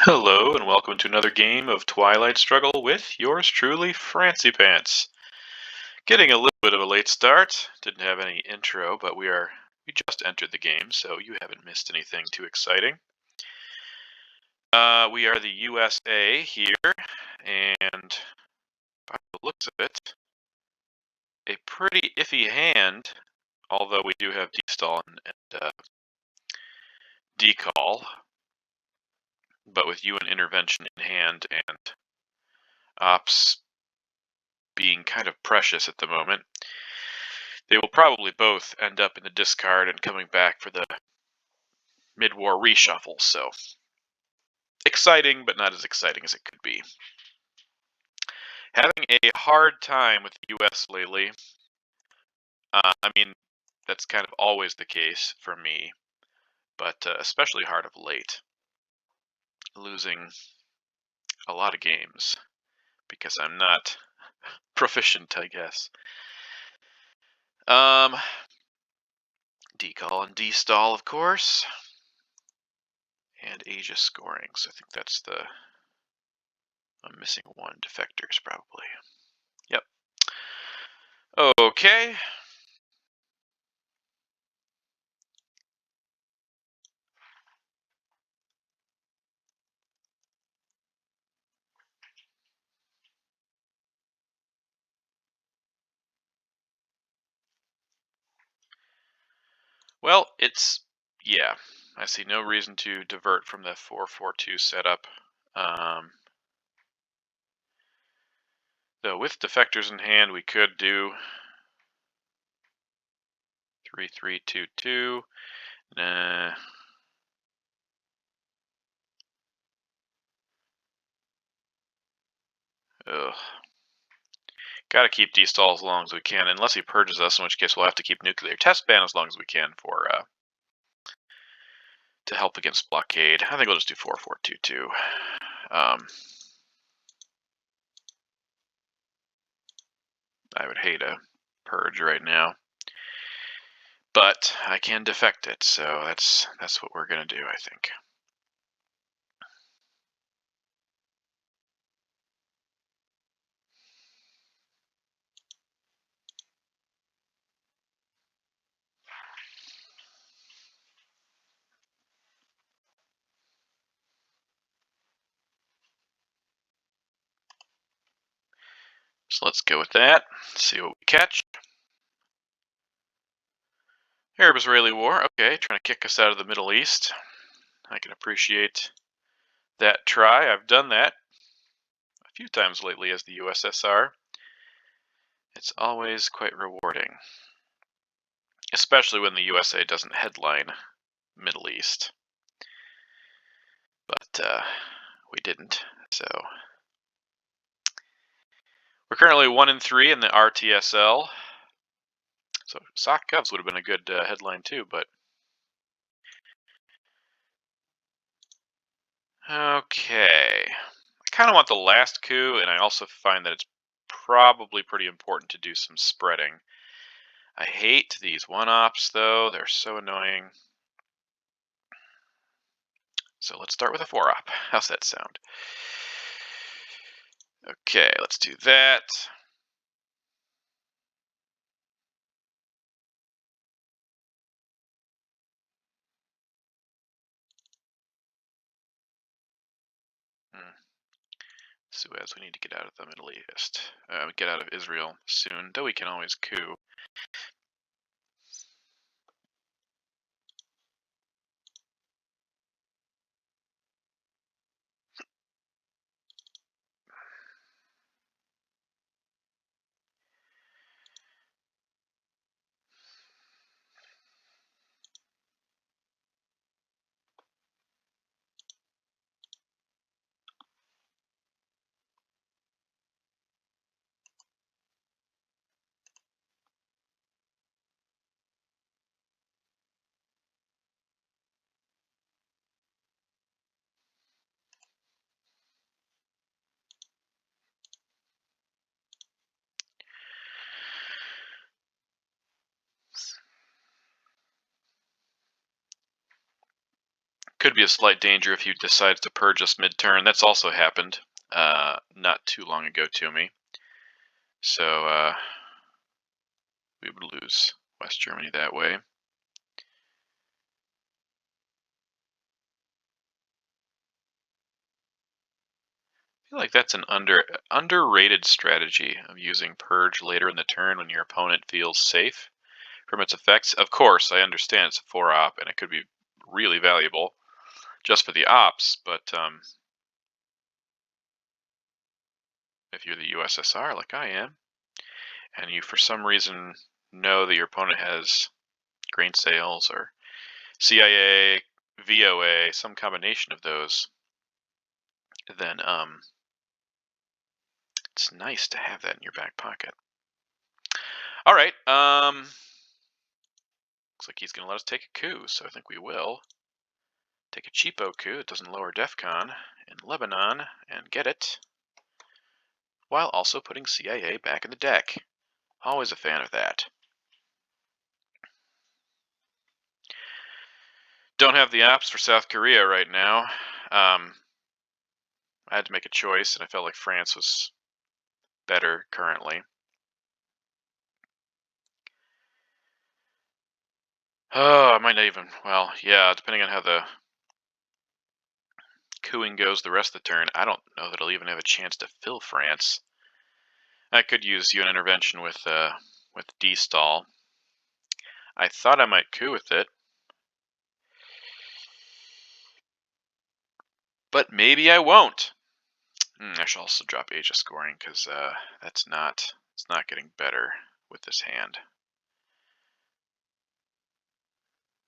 Hello, and welcome to another game of Twilight Struggle with yours truly, Francie Pants. Getting a little bit of a late start. Didn't have any intro, but we just entered the game, so you haven't missed anything too exciting. We are the USA here, and by the looks of it, a pretty iffy hand, although we do have D-stall and decall, but with you and intervention in hand and ops being kind of precious at the moment, they will probably both end up in the discard and coming back for the mid-war reshuffle, so exciting, but not as exciting as it could be. Having a hard time with the US lately. I mean, that's kind of always the case for me, but especially hard of late. Losing a lot of games because I'm not proficient, I guess. Decall and D-stall, of course. And Asia scoring, so I think that's I'm missing one. Defectors, probably. Yep. Okay. Well, yeah, I see no reason to divert from the 4-4-2 setup. Though with defectors in hand, we could do 3-3-2-2. Nah. Ugh. Gotta keep D-stall as long as we can, unless he purges us, in which case we'll have to keep nuclear test ban as long as we can for to help against blockade. I think we'll just do 4-4-2-2. I would hate a purge right now, but I can defect it, so that's what we're gonna do, I think. So let's go with that. See what we catch. Arab-Israeli war. Okay, trying to kick us out of the Middle East. I can appreciate that try. I've done that a few times lately as the USSR. It's always quite rewarding, especially when the USA doesn't headline Middle East. But we didn't, so we're currently 1-3 in the RTSL. So Sock Cubs would have been a good headline too, but okay. I kind of want the last coup, and I also find that it's probably pretty important to do some spreading. I hate these one-ops, though. They're so annoying. So let's start with a 4-op. How's that sound? Okay, let's do that. Suez, we need to get out of the Middle East. Get out of Israel soon, though we can always coup. Could be a slight danger if he decides to purge us mid-turn. That's also happened not too long ago to me. So we would lose West Germany that way. I feel like that's an underrated strategy of using purge later in the turn when your opponent feels safe from its effects. Of course, I understand it's a 4-op and it could be really valuable just for the ops, but if you're the USSR like I am, and you for some reason know that your opponent has grain sales or CIA, VOA, some combination of those, then it's nice to have that in your back pocket. All right, looks like he's going to let us take a coup, so I think we will take a cheapo coup that doesn't lower DEFCON in Lebanon and get it, while also putting CIA back in the deck. Always a fan of that. Don't have the ops for South Korea right now. I had to make a choice, and I felt like France was better currently. Oh, I might not even, well, yeah, depending on how the cooing goes the rest of the turn, I don't know that I'll even have a chance to fill France. I could use UN intervention with D-stall. I thought I might coup with it, but maybe I won't. I should also drop Asia scoring because it's not getting better with this hand.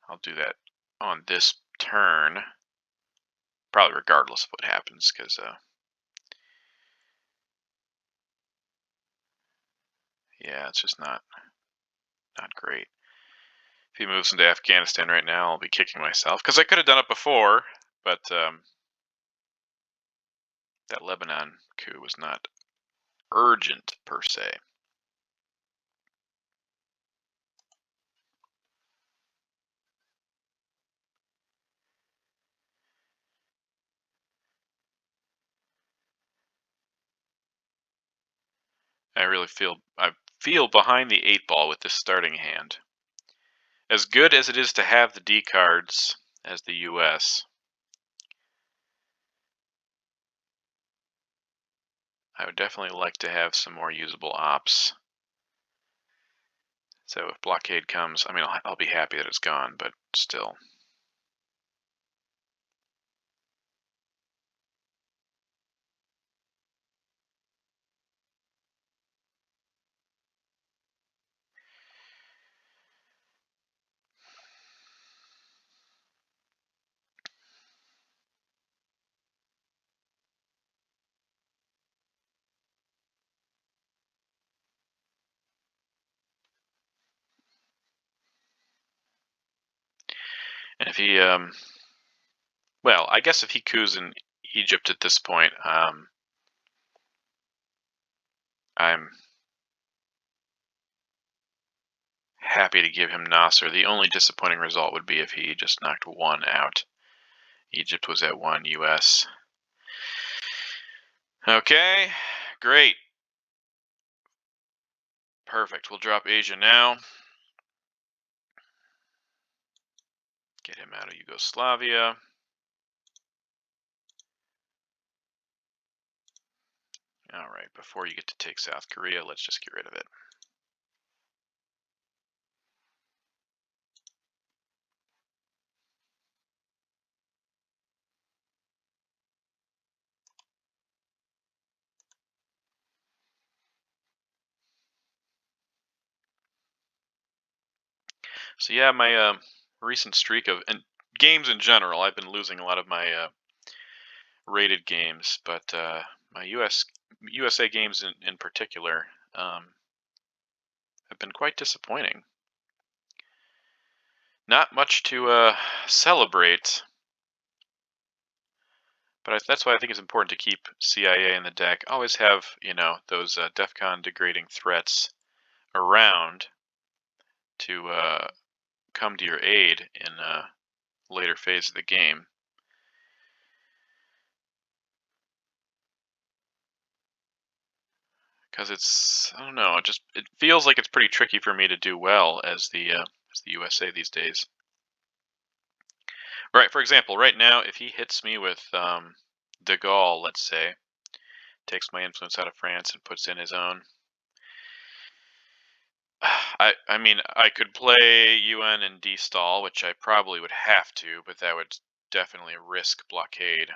I'll do that on this turn, probably regardless of what happens, because yeah, it's just not great. If he moves into Afghanistan right now, I'll be kicking myself because I could have done it before, but that Lebanon coup was not urgent per se. I feel behind the 8-ball with this starting hand. As good as it is to have the D cards as the US, I would definitely like to have some more usable ops. So if blockade comes, I mean, I'll be happy that it's gone, but still. And if he, well, I guess if he coups in Egypt at this point, I'm happy to give him Nasser. The only disappointing result would be if he just knocked one out. Egypt was at 1 US. Okay, great. Perfect. We'll drop Asia now. Get him out of Yugoslavia. All right, before you get to take South Korea, let's just get rid of it. So yeah, my recent streak of games in general, I've been losing a lot of my rated games, but my USA games in particular have been quite disappointing. Not much to celebrate, but that's why I think it's important to keep CIA in the deck. Always have, those DEFCON degrading threats around to come to your aid in a later phase of the game. because I don't know, it feels like it's pretty tricky for me to do well as the USA these days. Right, for example, right now, if he hits me with de Gaulle, let's say, takes my influence out of France and puts in his own. I mean, I could play UN and de-stall, which I probably would have to, but that would definitely risk blockade.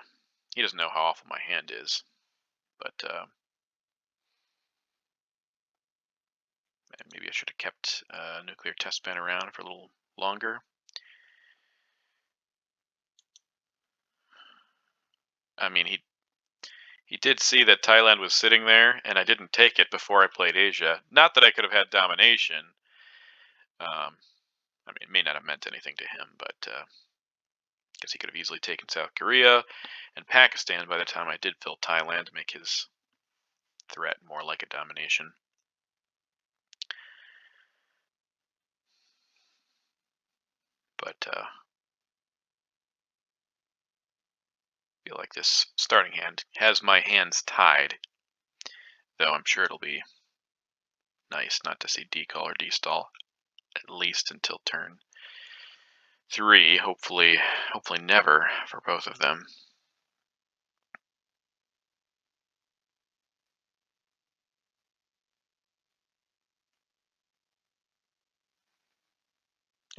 He doesn't know how awful my hand is, but maybe I should have kept nuclear test ban around for a little longer. I mean, he did see that Thailand was sitting there, and I didn't take it before I played Asia. Not that I could have had domination. I mean, it may not have meant anything to him, but because he could have easily taken South Korea and Pakistan by the time I did fill Thailand to make his threat more like a domination. But I feel like this starting hand has my hands tied, though I'm sure it'll be nice not to see decall or destall at least until turn 3. Hopefully never for both of them.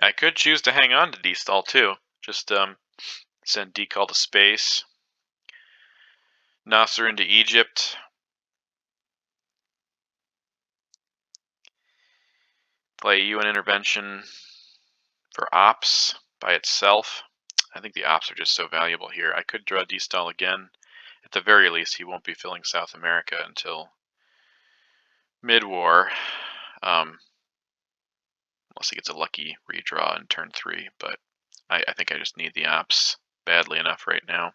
I could choose to hang on to destall too. Just send decall to space. Nasser into Egypt. Play UN intervention for ops by itself. I think the ops are just so valuable here. I could draw destall again. At the very least, he won't be filling South America until mid-war. Unless he gets a lucky redraw in turn 3, but I think I just need the ops badly enough right now.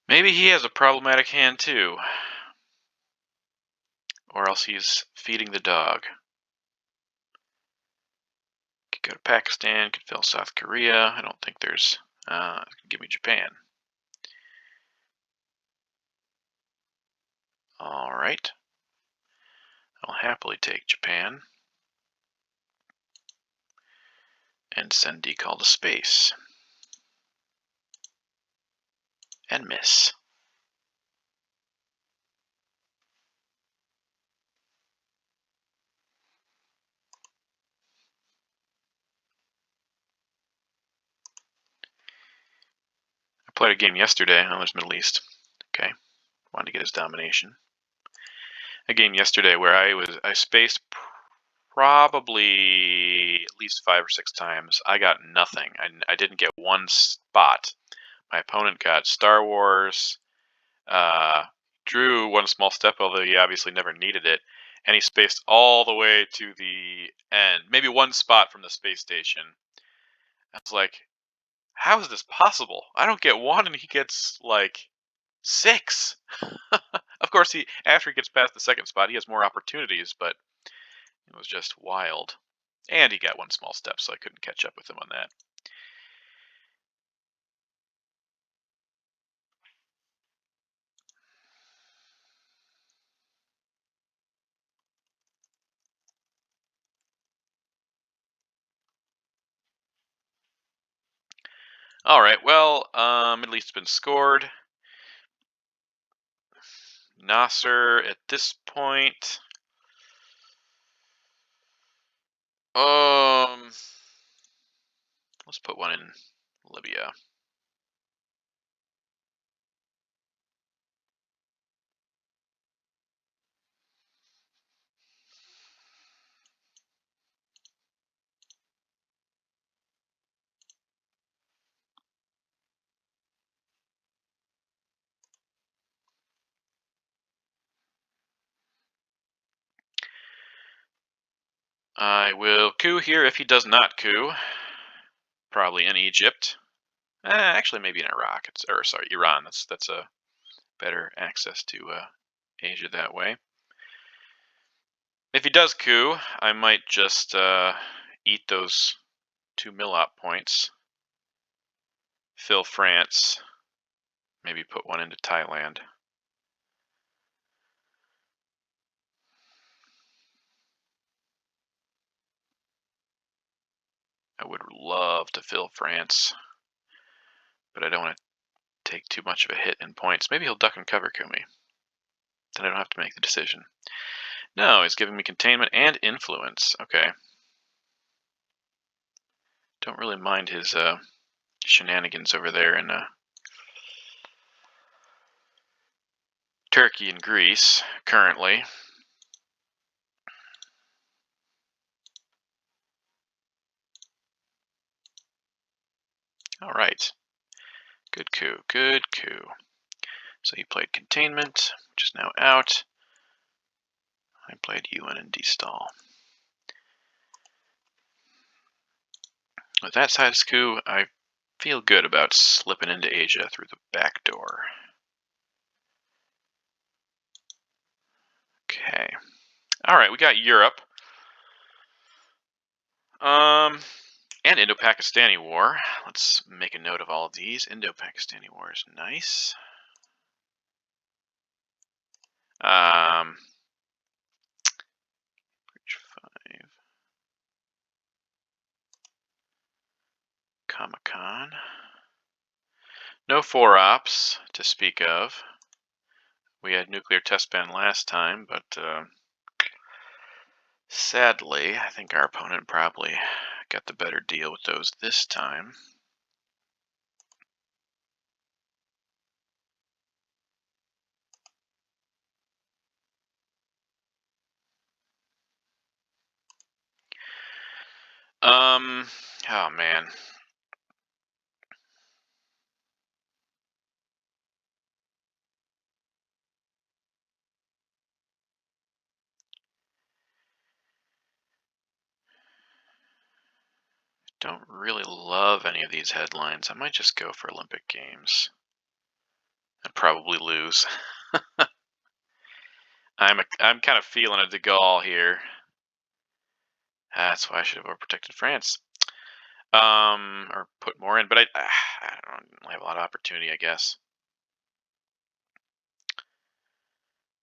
Maybe he has a problematic hand too. Or else he's feeding the dog. Could go to Pakistan, could fill South Korea. I don't think there's... give me Japan. Alright. I'll happily take Japan. And send decall to space. And miss. I played a game yesterday. Oh, there's Middle East. Okay. Wanted to get his domination. A game yesterday where I spaced probably at least 5 or 6 times. I got nothing. I didn't get one spot. My opponent got Star Wars, drew one small step, although he obviously never needed it, and he spaced all the way to the end, maybe one spot from the space station. I was like, how is this possible? I don't get one and he gets like 6. Of course, after he gets past the second spot, he has more opportunities, but it was just wild. And he got one small step, so I couldn't catch up with him on that. All right. Well, Middle East's been scored. Nasser at this point. Let's put one in Libya. I will coup here if he does not coup. Probably in Egypt. Actually, maybe in Iraq. Sorry, Iran. That's a better access to Asia that way. If he does coup, I might just eat those 2 mil-op points. Fill France. Maybe put one into Thailand. I would love to fill France, but I don't want to take too much of a hit in points. Maybe he'll duck and cover coup me. Then I don't have to make the decision. No, he's giving me containment and influence. Okay. Don't really mind his shenanigans over there in Turkey and Greece currently. All right. Good coup. Good coup. So he played containment, which is now out. I played UN and destall. With that side's coup, I feel good about slipping into Asia through the back door. Okay. All right, we got Europe. And Indo-Pakistani War. Let's make a note of all of these. Indo-Pakistani War is nice. Bridge 5. Comic-Con. No 4-ops to speak of. We had nuclear test ban last time, but sadly, I think our opponent probably got the better deal with those this time. Oh man. Don't really love any of these headlines. I might just go for Olympic Games. I'd probably lose. I'm kind of feeling a de Gaulle here. That's why I should have overprotected France. Or put more in, but I don't have a lot of opportunity, I guess.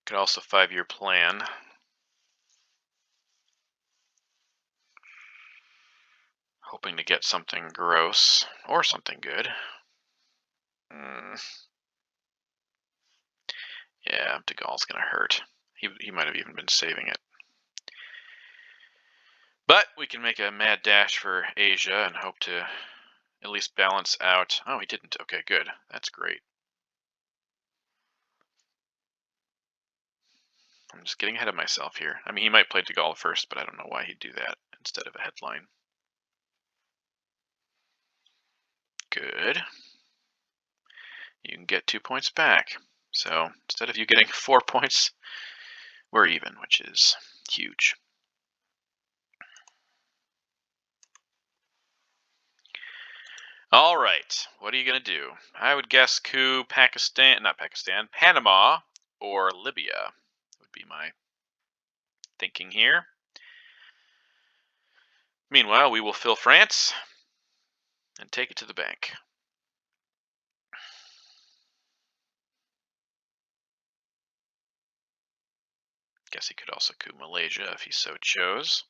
Could also 5-year plan. Hoping to get something gross or something good. Yeah, de Gaulle's gonna hurt. He might have even been saving it. But we can make a mad dash for Asia and hope to at least balance out. Oh, he didn't. Okay, good. That's great. I'm just getting ahead of myself here. I mean, he might play de Gaulle first, but I don't know why he'd do that instead of a headline. Good. You can get 2 points back. So instead of you getting 4 points, we're even, which is huge. All right, what are you going to do? I would guess coup Panama or Libya would be my thinking here. Meanwhile, we will fill France and take it to the bank. Guess he could also coup Malaysia if he so chose.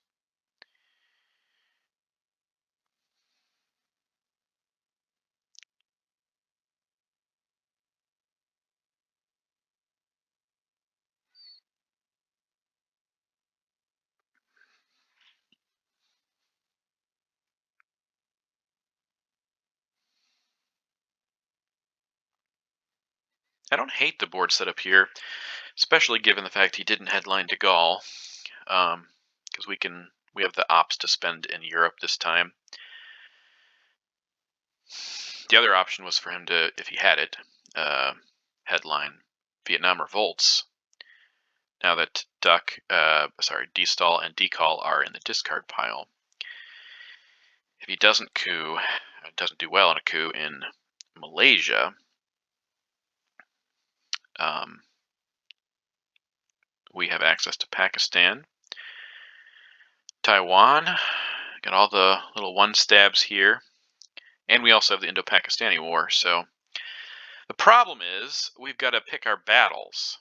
I don't hate the board setup here, especially given the fact he didn't headline to Gaul, because we have the ops to spend in Europe this time. The other option was for him to, if he had it, headline Vietnam revolts. Now that Destall and Decall are in the discard pile. If he doesn't do well in a coup in Malaysia, we have access to Pakistan, Taiwan, got all the little one stabs here, and we also have the Indo-Pakistani War. So the problem is we've got to pick our battles,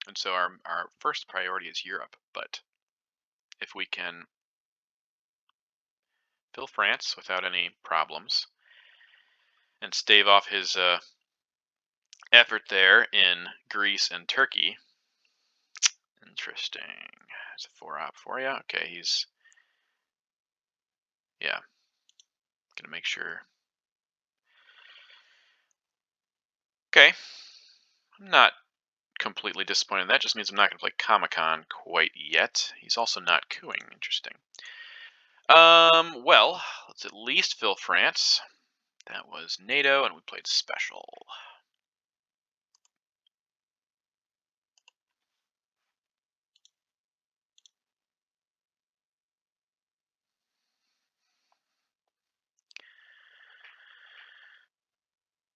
and so our first priority is Europe. But if we can fill France without any problems and stave off his effort there in Greece and Turkey. Interesting. It's a 4-op for you. Okay, he's... Yeah. Gonna make sure. Okay. I'm not completely disappointed. That just means I'm not going to play Comic-Con quite yet. He's also not cooing. Interesting. Well, let's at least fill France. That was NATO, and we played Special.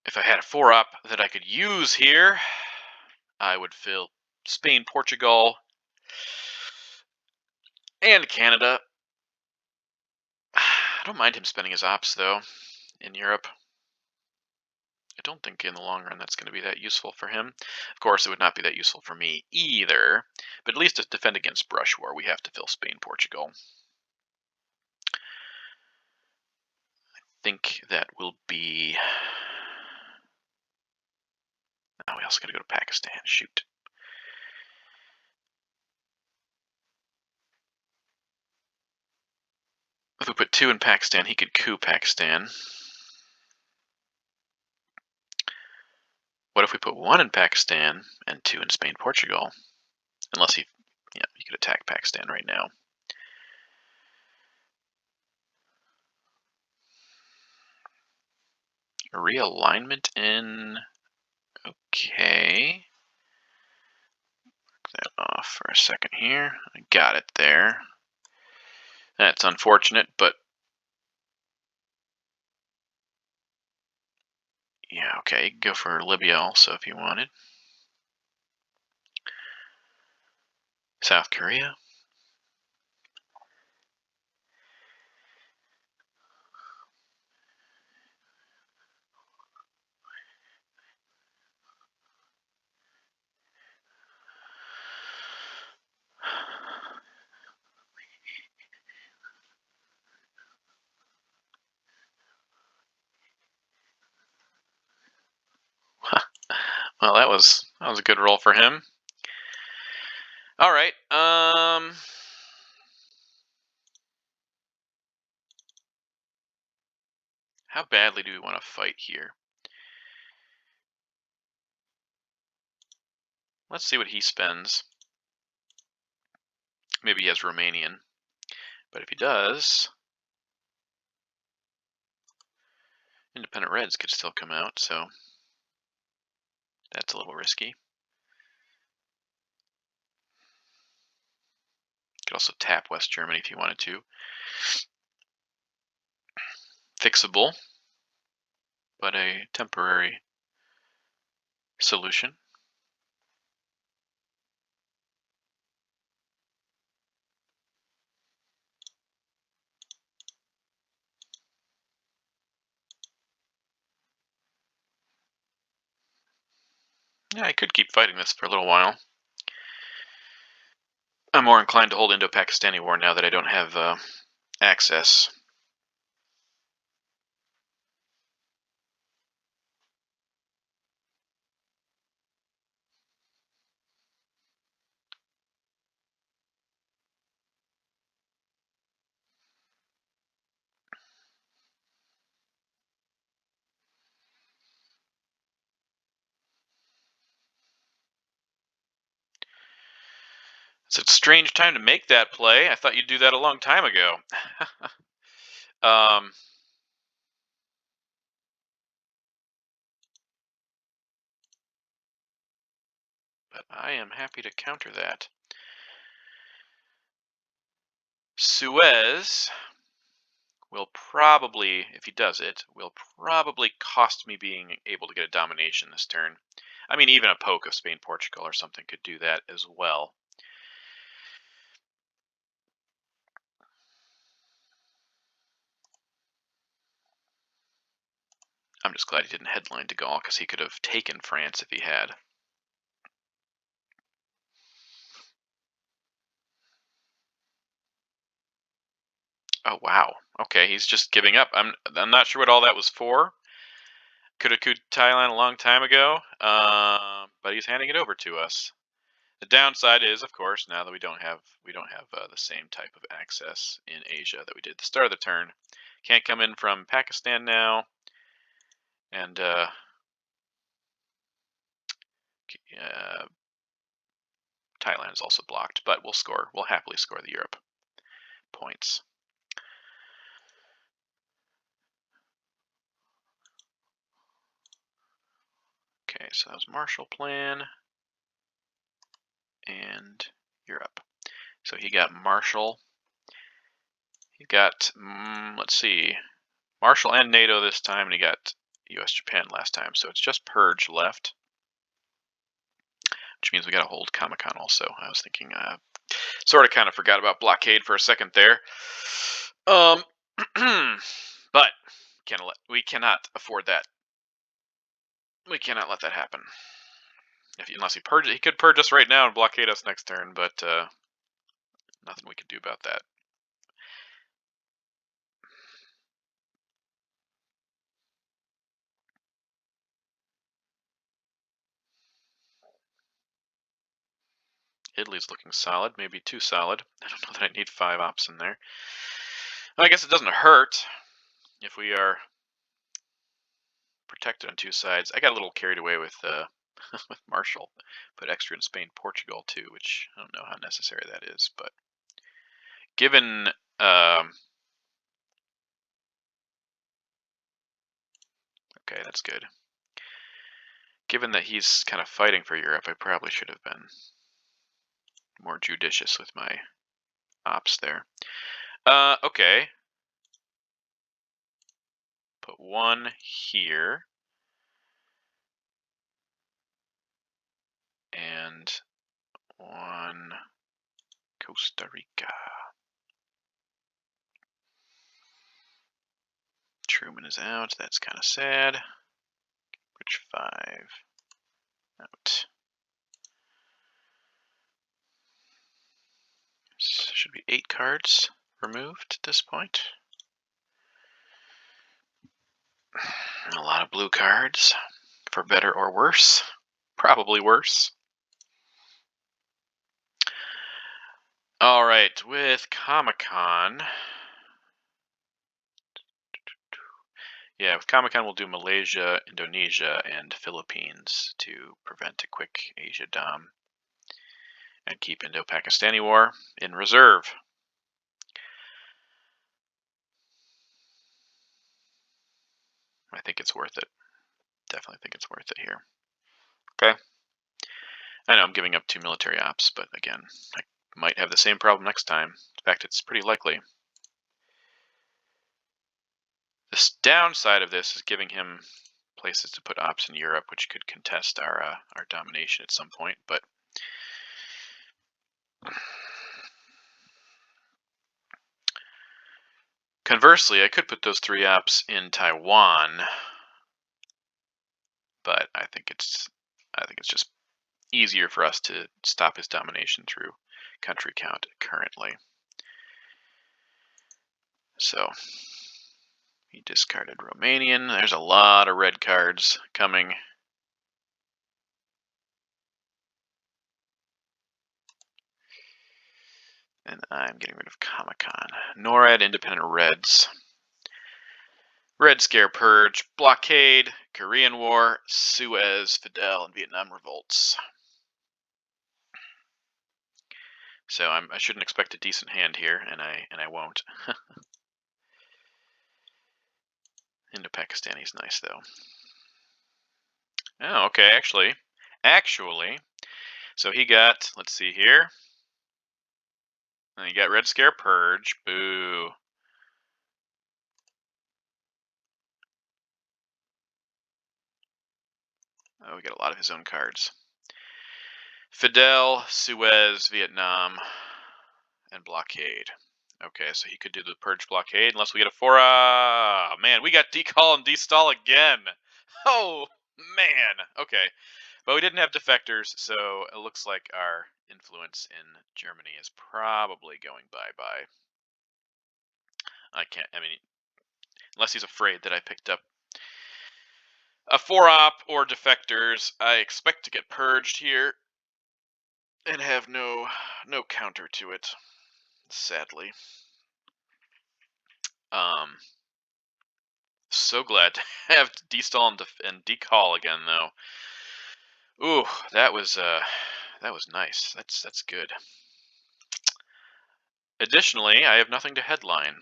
If I had a 4-op that I could use here, I would fill Spain, Portugal, and Canada. I don't mind him spending his ops, though, in Europe. I don't think in the long run that's going to be that useful for him. Of course, it would not be that useful for me either, but at least to defend against brush war, we have to fill Spain, Portugal. I think that will be... Oh, we also got to go to Pakistan. Shoot. If we put 2 in Pakistan, he could coup Pakistan. What if we put 1 in Pakistan and 2 in Spain, Portugal? Unless he could attack Pakistan right now. Realignment in... Okay. Mark that off for a second here. I got it there. That's unfortunate, but... Yeah, okay, you can go for Libya also if you wanted. South Korea. Well, that was a good roll for him. All right. How badly do we want to fight here? Let's see what he spends. Maybe he has Romanian. But if he does, Independent Reds could still come out, so that's a little risky. Could also tap West Germany if you wanted to. Fixable, but a temporary solution. Yeah, I could keep fighting this for a little while. I'm more inclined to hold Indo-Pakistani War now that I don't have access. It's a strange time to make that play. I thought you'd do that a long time ago. um, but I am happy to counter that. Suez will probably, if he does it, will probably cost me being able to get a domination this turn. I mean, even a poke of Spain, Portugal or something could do that as well. I'm just glad he didn't headline de Gaulle, because he could have taken France if he had. Oh, wow. Okay, he's just giving up. I'm not sure what all that was for. Could have couped Thailand a long time ago, but he's handing it over to us. The downside is, of course, now that we don't have the same type of access in Asia that we did at the start of the turn. Can't come in from Pakistan now, and Thailand is also blocked. But we'll score. We'll happily score the Europe points. Okay, so that was Marshall Plan and Europe. So he got Marshall. He got, let's see, Marshall and NATO this time, and he got U.S. Japan last time. So it's just Purge left, which means we got to hold Comic-Con also. I was thinking, sort of kind of forgot about blockade for a second there. But we cannot afford that. We cannot let that happen. Unless he could purge us right now and blockade us next turn, but nothing we can do about that. Italy's looking solid, maybe too solid. I don't know that I need 5 ops in there. Well, I guess it doesn't hurt if we are protected on 2 sides. I got a little carried away with with Marshall. Put extra in Spain, Portugal too, which I don't know how necessary that is, but given okay, that's good. Given that he's kind of fighting for Europe, I probably should have been more judicious with my ops there. Okay. Put 1 here. And 1 Costa Rica. Truman is out. That's kind of sad. Which 5 out. Should be 8 cards removed at this point. A lot of blue cards, for better or worse. Probably worse. All right, with Comic-Con. Yeah, with Comic-Con we'll do Malaysia, Indonesia, and Philippines to prevent a quick Asia dom and keep Indo-Pakistani War in reserve. I think it's worth it. Definitely think it's worth it here. Okay. I know I'm giving up 2 military ops, but again, I might have the same problem next time. In fact, it's pretty likely. The downside of this is giving him places to put ops in Europe, which could contest our domination at some point, but conversely, I could put those 3 ops in Taiwan, but I think it's just easier for us to stop his domination through country count currently. So he discarded Romanian. There's a lot of red cards coming. And I'm getting rid of Comic-Con. NORAD, Independent Reds. Red Scare Purge, Blockade, Korean War, Suez, Fidel, and Vietnam Revolts. So I shouldn't expect a decent hand here, and I won't. Indo-Pakistani's nice though. Oh, okay, actually, so he got, let's see here. And he got Red Scare Purge. Boo. Oh, we got a lot of his own cards. Fidel, Suez, Vietnam, and Blockade. Okay, so he could do the Purge Blockade unless we get a 4. Man, we got Decall and Destall again. Oh, man. Okay. But we didn't have defectors, so it looks like our influence in Germany is probably going bye-bye. I mean, unless he's afraid that I picked up a 4-op or defectors, I expect to get purged here and have no counter to it, sadly. So glad to have Destall and Decall again, though. Ooh, that was nice. That's good. Additionally, I have nothing to headline.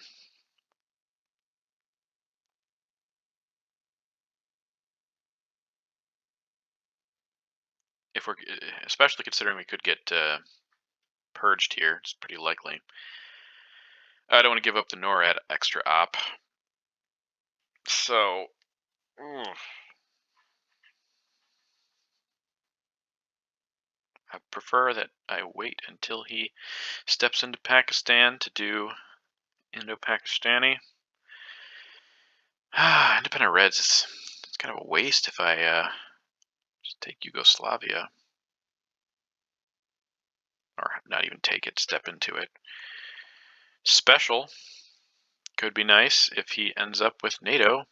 If we're, especially considering we could get purged here, it's pretty likely. I don't want to give up the NORAD extra op. So, I prefer that I wait until he steps into Pakistan to do Indo-Pakistani. Independent Reds, it's kind of a waste if I just take Yugoslavia. Or not even take it, step into it. Special could be nice if he ends up with NATO.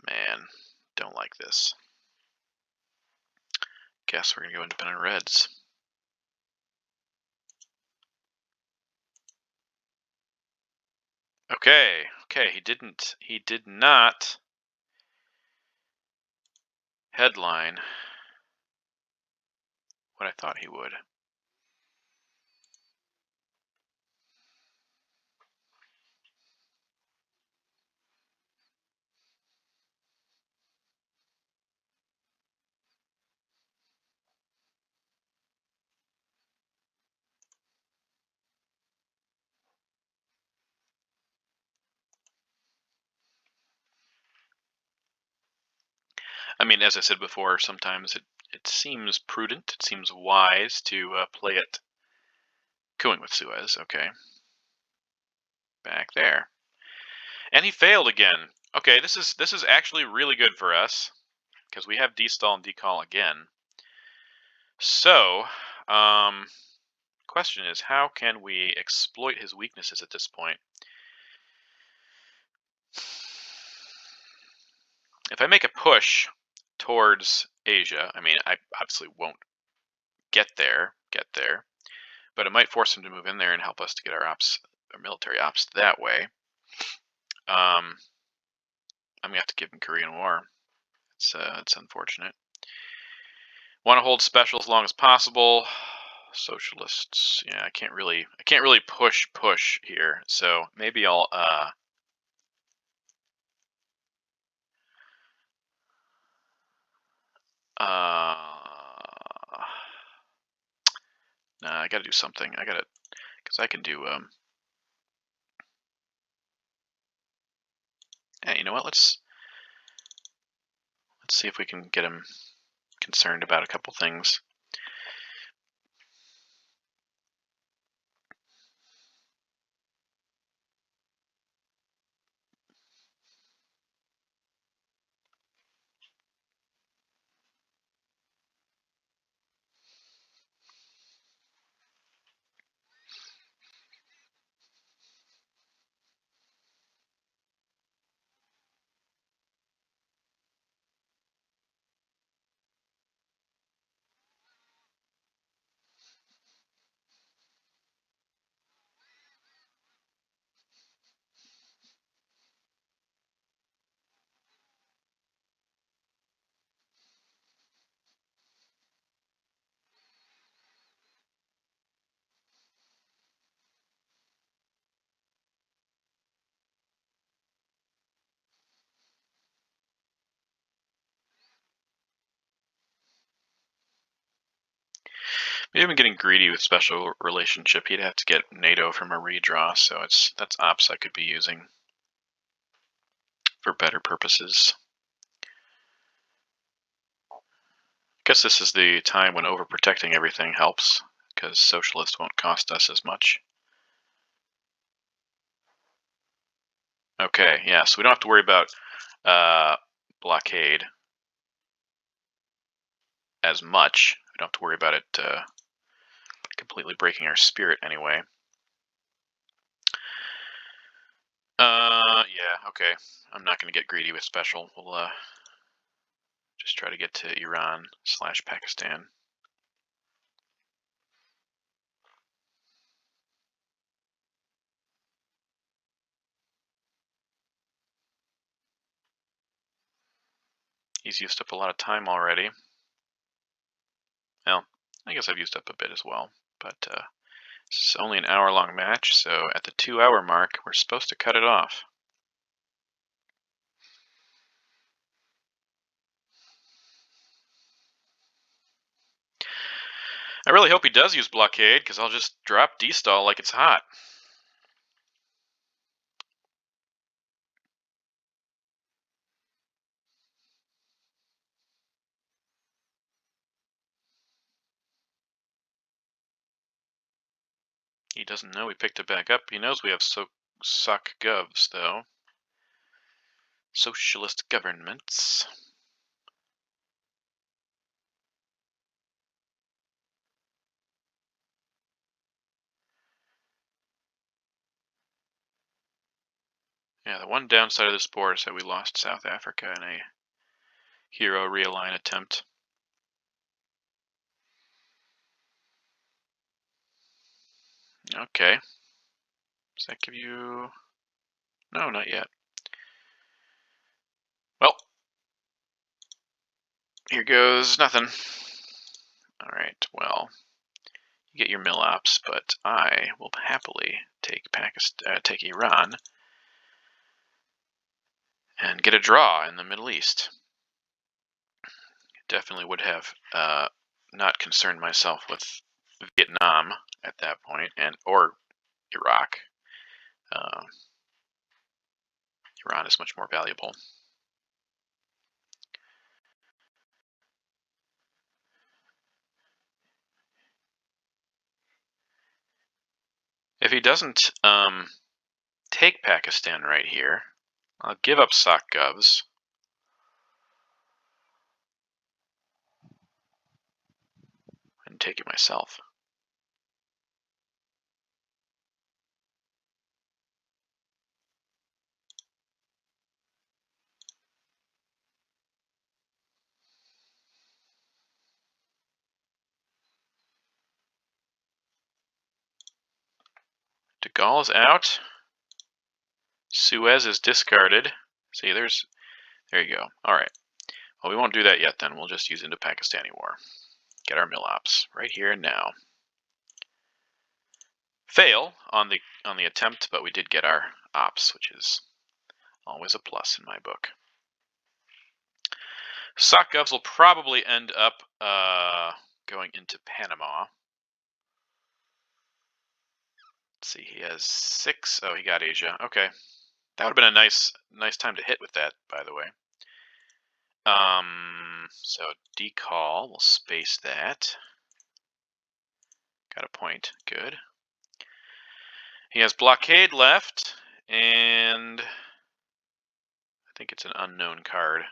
Man, don't like this. Guess we're gonna go Independent Reds. Okay, he did not headline what I thought he would. I mean, as I said before, sometimes it seems prudent, it seems wise to play it cooing with Suez. Okay, back there, and he failed again. Okay, this is actually really good for us because we have Destall and Decall again. So, question is, how can we exploit his weaknesses at this point? If I make a push towards Asia, I mean, I obviously won't get there, but it might force him to move in there and help us to get our military ops that way. I'm gonna have to give him Korean War. It's unfortunate. Want to hold special as long as possible. Socialists, yeah, I can't really push here. So maybe I'll nah, I gotta do something. Because I can do hey, you know what? Let's see if we can get him concerned about a couple things. Even getting greedy with special relationship, he'd have to get NATO from a redraw, so that's ops I could be using for better purposes. Guess this is the time when overprotecting everything helps, because socialist won't cost us as much. Okay, yeah, so we don't have to worry about blockade as much. We don't have to worry about it completely breaking our spirit anyway. Yeah, okay. I'm not going to get greedy with special. We'll just try to get to Iran/Pakistan. He's used up a lot of time already. Well, I guess I've used up a bit as well, but this is only an hour-long match, so at the 2-hour mark, we're supposed to cut it off. I really hope he does use blockade, because I'll just drop D-stall like it's hot. He doesn't know we picked it back up. He knows we have SOC govs, though. Socialist governments. Yeah, the one downside of this board is that we lost South Africa in a hero realign attempt. Okay. Does that give you... No, not yet. Well, here goes nothing. Alright, well, you get your mill ops, but I will happily take take Iran and get a draw in the Middle East. Definitely would have not concerned myself with Vietnam at that point, or Iraq. Iran is much more valuable. If he doesn't take Pakistan right here, I'll give up SOC govs. And take it myself. De Gaulle is out. Suez is discarded. See, there you go. All right. Well, we won't do that yet then. We'll just use Indo-Pakistani War. Get our mill ops right here and now. Fail on the attempt, but we did get our ops, which is always a plus in my book. SOC govs will probably end up going into Panama. Let's see, he has 6. Oh, he got Asia. Okay. That would have been a nice time to hit with that, by the way. So decall, we'll space that. Got a point, good. He has blockade left, and I think it's an unknown card.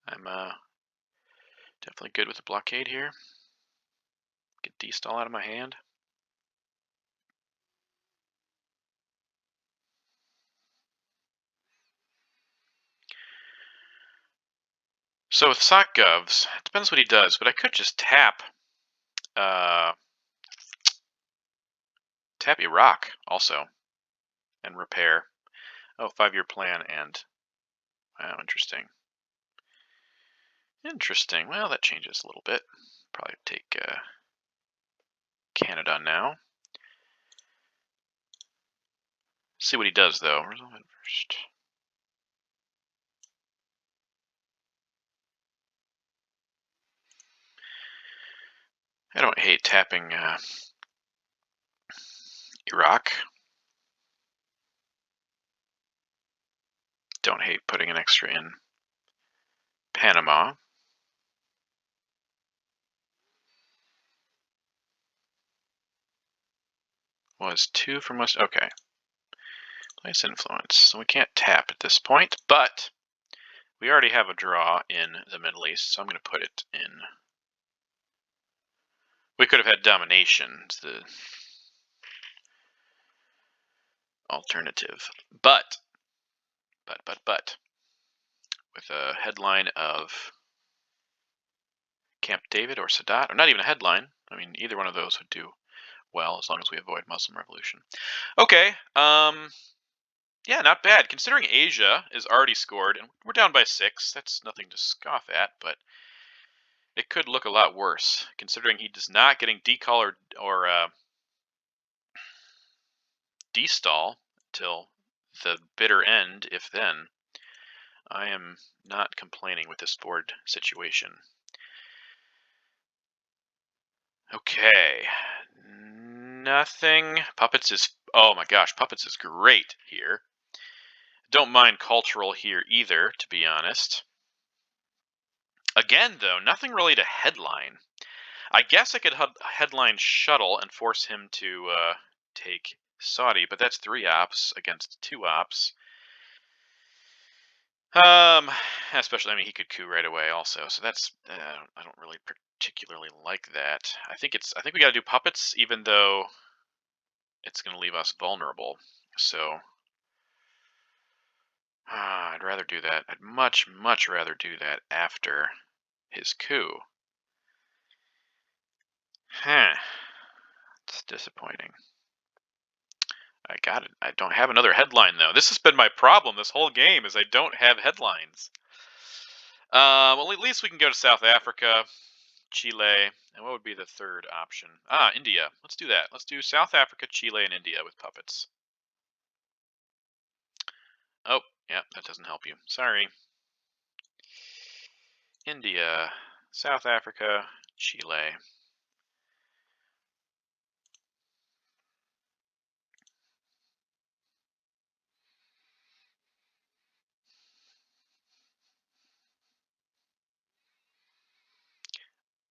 I'm definitely good with the blockade here. Get D-stall out of my hand. So with SOC govs, it depends what he does, but I could just tap Iraq also and repair. Oh, 5-year plan and wow, interesting. Interesting. Well, that changes a little bit. Probably take Canada now. See what he does though. First. I don't hate tapping Iraq. Don't hate putting an extra in Panama. Was 2 for most. Okay. Place influence. So we can't tap at this point, but we already have a draw in the Middle East, so I'm going to put it in. We could have had domination, the alternative, but with a headline of Camp David or Sadat, or not even a headline. I mean, either one of those would do well as long as we avoid Muslim revolution. Okay, yeah, not bad. Considering Asia is already scored, and we're down by 6, that's nothing to scoff at, but it could look a lot worse, considering he is not getting decall or destall till the bitter end, if then. I am not complaining with this board situation. Okay. Nothing. Puppets is... Oh my gosh, Puppets is great here. Don't mind Cultural here either, to be honest. Again, though, nothing really to headline. I guess I could headline Shuttle and force him to take Saudi, but that's 3 ops against 2 ops. Especially, I mean, he could coup right away also, so that's I don't really particularly like that. I think we got to do Puppets, even though it's going to leave us vulnerable. So I'd rather do that. I'd much rather do that after his coup. Huh. It's disappointing. I got it. I don't have another headline, though. This has been my problem this whole game, is I don't have headlines. Well, at least we can go to South Africa, Chile, and what would be the third option? India. Let's do that. Let's do South Africa, Chile, and India with puppets. Oh, yeah, that doesn't help you. Sorry. India, South Africa, Chile.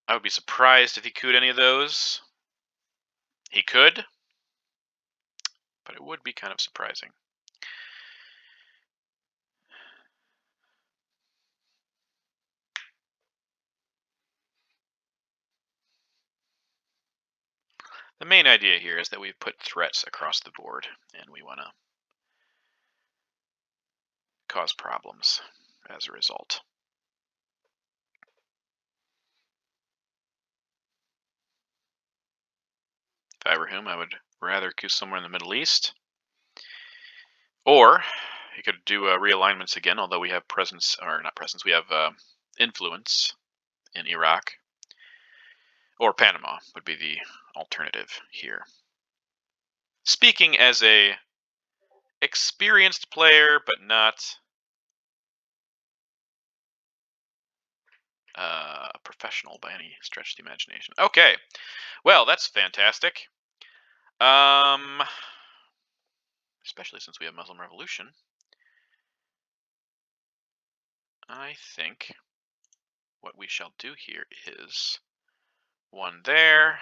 I would be surprised if he could any of those. He could, but it would be kind of surprising. The main idea here is that we've put threats across the board, and we want to cause problems as a result. If I were him, I would rather coup somewhere in the Middle East. Or he could do realignments again, although we have presence, or not presence, we have influence in Iraq. Or Panama would be the alternative here. Speaking as a experienced player, but not professional by any stretch of the imagination. Okay, well, that's fantastic. Especially since we have Muslim Revolution. I think what we shall do here is one there,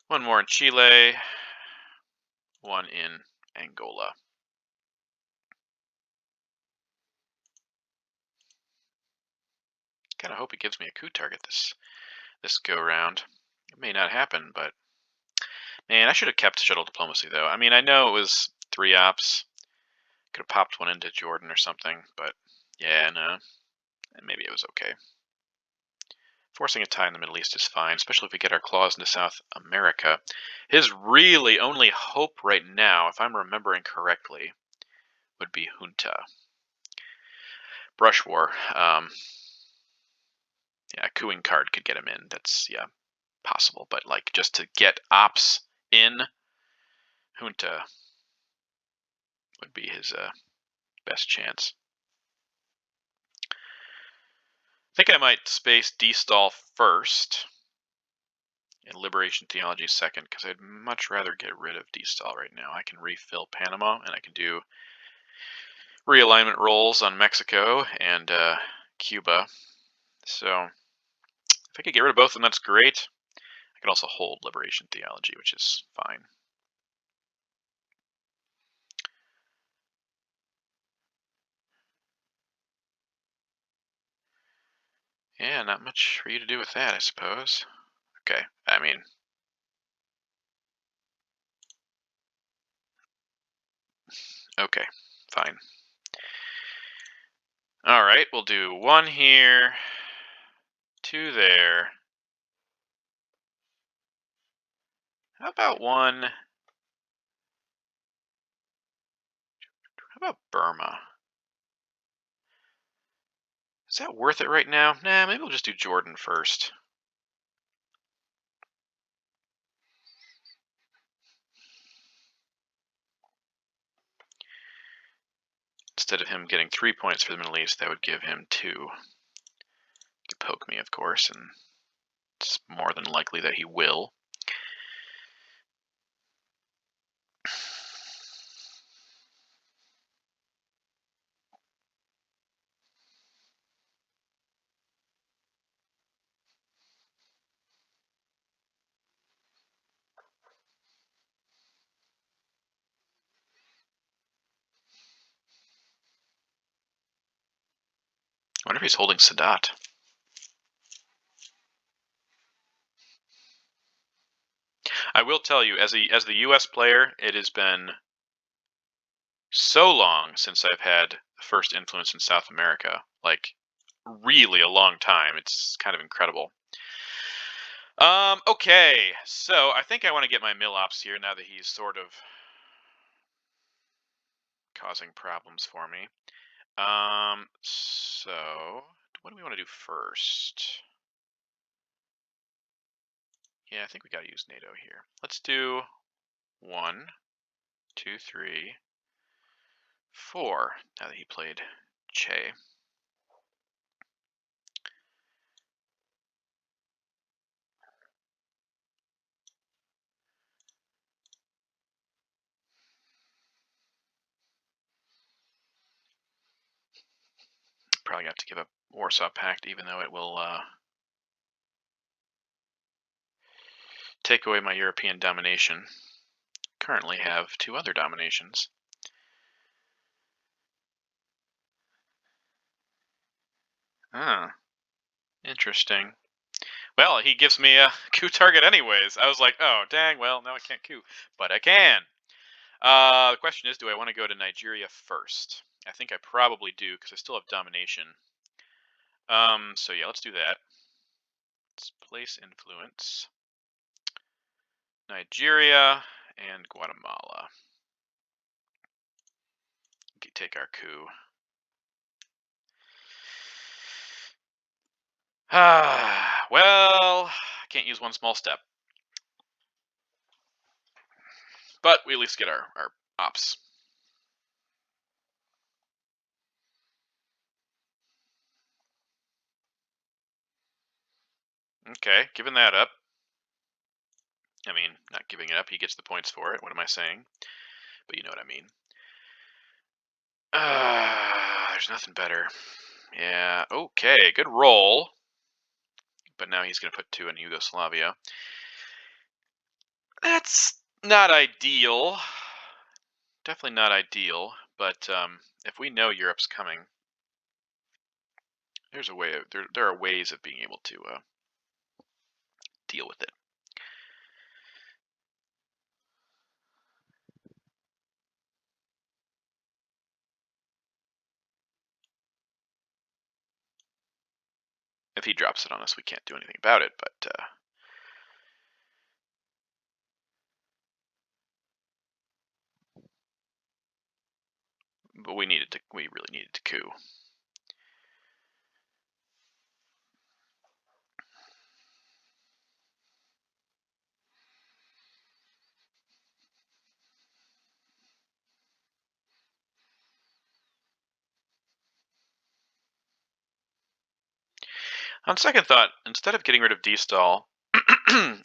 one more in Chile, one in Angola. Kind of hope it gives me a coup target this go round. It may not happen, but man, I should have kept shuttle diplomacy though. I mean, I know it was 3 ops. Could have popped one into Jordan or something, but yeah, no. Maybe it was okay. Forcing a tie in the Middle East is fine, especially if we get our claws into South America. His really only hope right now, if I'm remembering correctly, would be junta. Brush war. Yeah, a cooing card could get him in. That's, yeah, possible. But, like, just to get ops in, junta would be his best chance. think I might space D-stall first and Liberation Theology second, because I'd much rather get rid of D-stall right now. I can refill Panama, and I can do realignment rolls on Mexico and Cuba. So if I could get rid of both of them, that's great. I could also hold Liberation Theology, which is fine. Yeah, not much for you to do with that, I suppose. Okay, I mean... Okay, fine. Alright, we'll do 1 here, 2 there. How about 1... How about Burma? Is that worth it right now? Nah, maybe we'll just do Jordan first. Instead of him getting 3 points for the Middle East, that would give him 2. He could poke me, of course, and it's more than likely that he will. I wonder if he's holding Sadat. I will tell you, as the U.S. player, it has been so long since I've had the first influence in South America. Like, really a long time. It's kind of incredible. Okay, so I think I want to get my mill ops here now that he's sort of causing problems for me. So what do we want to do first? Yeah, I think we got to use NATO here. Let's do 1, 2, 3, 4. Now that he played Che. Probably have to give up Warsaw Pact, even though it will take away my European domination. Currently have 2 other dominations. Ah, interesting. Well, he gives me a coup target anyways. I was like, oh, dang, well, no, I can't coup. But I can. The question is, do I want to go to Nigeria first? I think I probably do, because I still have domination. So yeah, let's do that. Let's place influence. Nigeria and Guatemala. Okay, take our coup. Well, I can't use one small step. But we at least get our ops. Okay, giving that up. I mean, not giving it up, he gets the points for it. What am I saying? But you know what I mean. There's nothing better. Yeah, okay, good roll. But now he's going to put 2 in Yugoslavia. That's not ideal. Definitely not ideal. But if we know Europe's coming, there's a way. There are ways of being able to deal with it. If he drops it on us, we can't do anything about it. But we really needed to coup. On second thought, instead of getting rid of D-stall,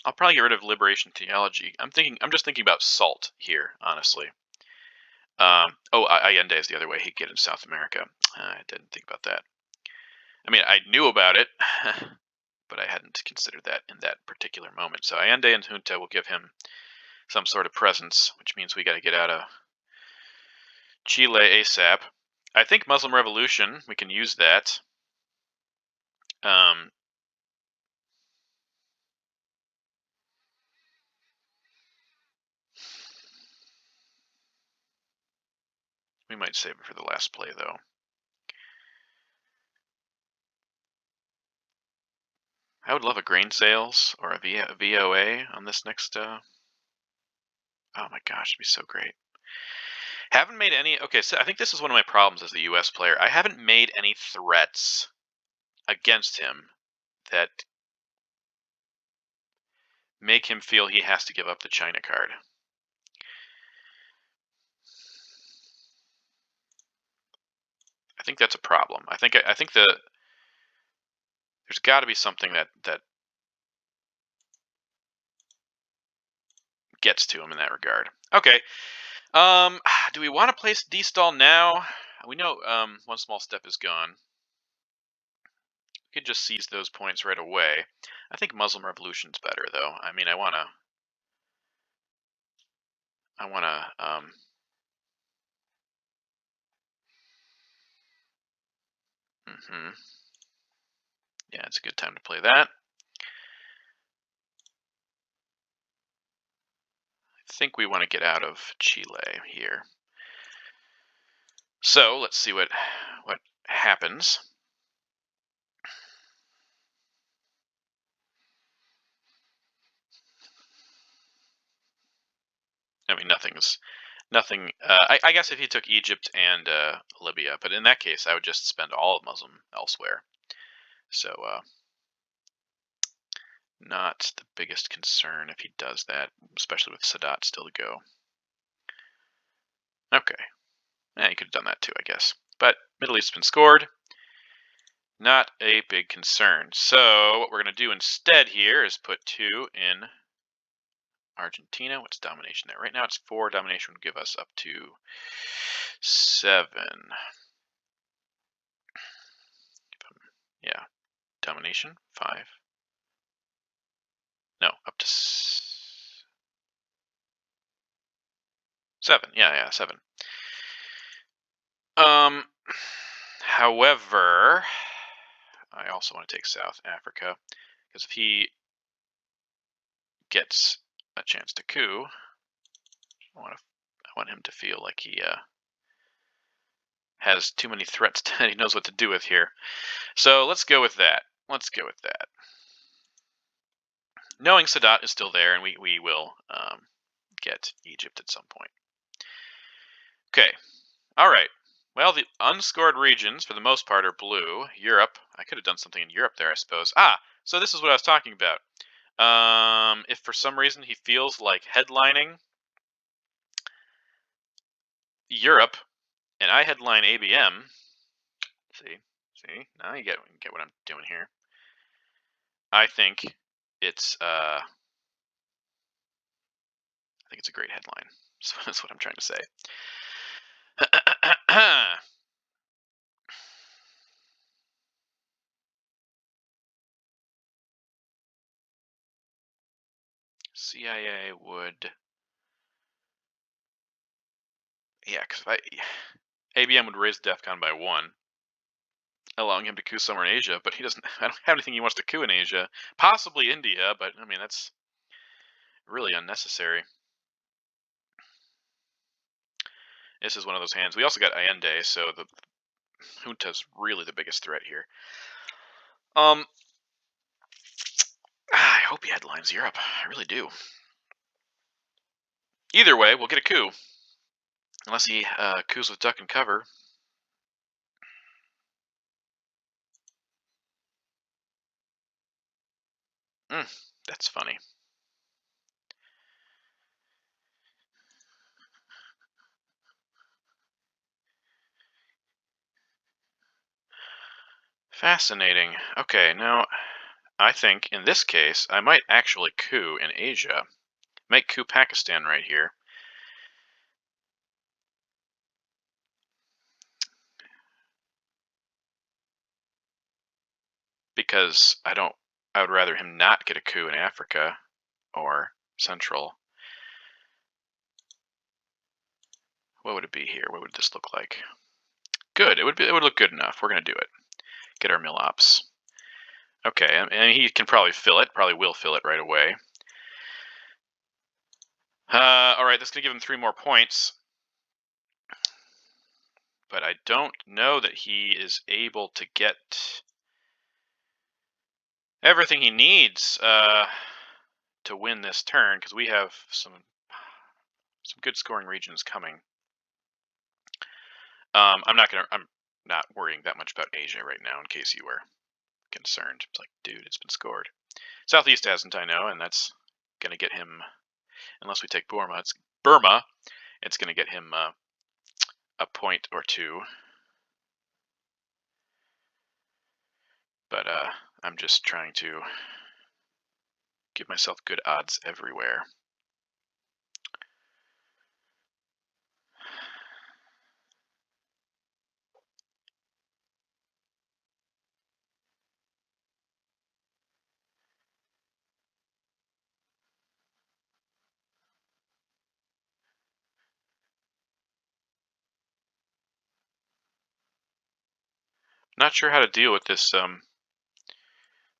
I'll probably get rid of liberation theology. I'm just thinking about salt here, honestly. Allende is the other way he'd get in South America. I didn't think about that. I mean, I knew about it, but I hadn't considered that in that particular moment. So Allende and Junta will give him some sort of presence, which means we got to get out of Chile ASAP. I think Muslim Revolution, we can use that. We might save it for the last play, though. I would love a grain sales or a VOA on this next. Oh my gosh, it'd be so great. Haven't made any. Okay, so I think this is one of my problems as the U.S. player. I haven't made any threats against him that make him feel he has to give up the China card. I think that's a problem. I think there's got to be something that gets to him in that regard. Okay. Do we want to place D-stall now? We know one small step is gone. We could just seize those points right away. I think Muslim Revolution's better, though. I mean, I wanna. Yeah, it's a good time to play that. I think we want to get out of Chile here. So let's see what happens. I mean, nothing. I guess if he took Egypt and Libya, but in that case, I would just spend all of Muslim elsewhere. So not the biggest concern if he does that, especially with Sadat still to go. Okay. Yeah, he could have done that too, I guess. But Middle East's been scored. Not a big concern. So what we're going to do instead here is put 2 in Argentina. What's domination there? Right now it's 4. Domination would give us up to 7. Yeah. Domination, 5. No, up to 7. Yeah, 7. However, I also want to take South Africa, because if he gets a chance to coup, I want him to feel like he has too many threats that he knows what to do with here. So let's go with that. Knowing Sadat is still there, and we will get Egypt at some point. Okay. All right. Well, the unscored regions, for the most part, are blue. Europe. I could have done something in Europe there, I suppose. So this is what I was talking about. If for some reason he feels like headlining Europe, and I headline ABM. See, now you get what I'm doing here. I think it's a great headline. So that's what I'm trying to say. CIA would, yeah, because ABM would raise DEFCON by 1, allowing him to coup somewhere in Asia. But I don't have anything he wants to coup in Asia. Possibly India, but I mean that's really unnecessary. This is one of those hands. We also got Allende, so the junta's really the biggest threat here. I hope he headlines Europe. I really do. Either way, we'll get a coup. Unless he coups with duck and cover. That's funny. Fascinating. Okay, now I think in this case I might actually coup in Asia. Might coup Pakistan right here. Because I would rather him not get a coup in Africa or Central. What would it be here? What would this look like? Good. It would look good enough. We're gonna do it. Get our mill ops. Okay, and he can probably fill it. Probably will fill it right away. All right, that's gonna give him 3 more points. But I don't know that he is able to get everything he needs to win this turn, because we have some good scoring regions coming. I'm not worrying that much about Asia right now, in case you were concerned. It's like, dude, it's been scored. Southeast hasn't, I know, and that's gonna get him. Unless we take Burma, it's gonna get him a point or 2. But I'm just trying to give myself good odds everywhere. Not sure how to deal with this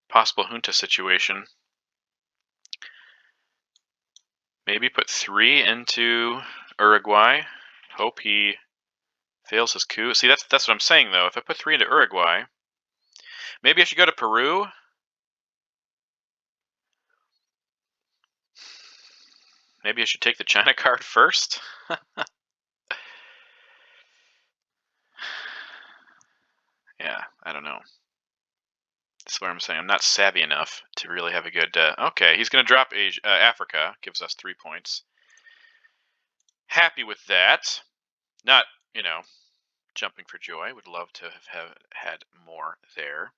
possible junta situation. Maybe put 3 into Uruguay. Hope he fails his coup. See, that's what I'm saying, though. If I put 3 into Uruguay, maybe I should go to Peru. Maybe I should take the China card first. Yeah, I don't know. That's what I'm saying. I'm not savvy enough to really have a good... okay, he's going to drop Africa. Gives us 3 points. Happy with that. Not, jumping for joy. Would love to have had more there.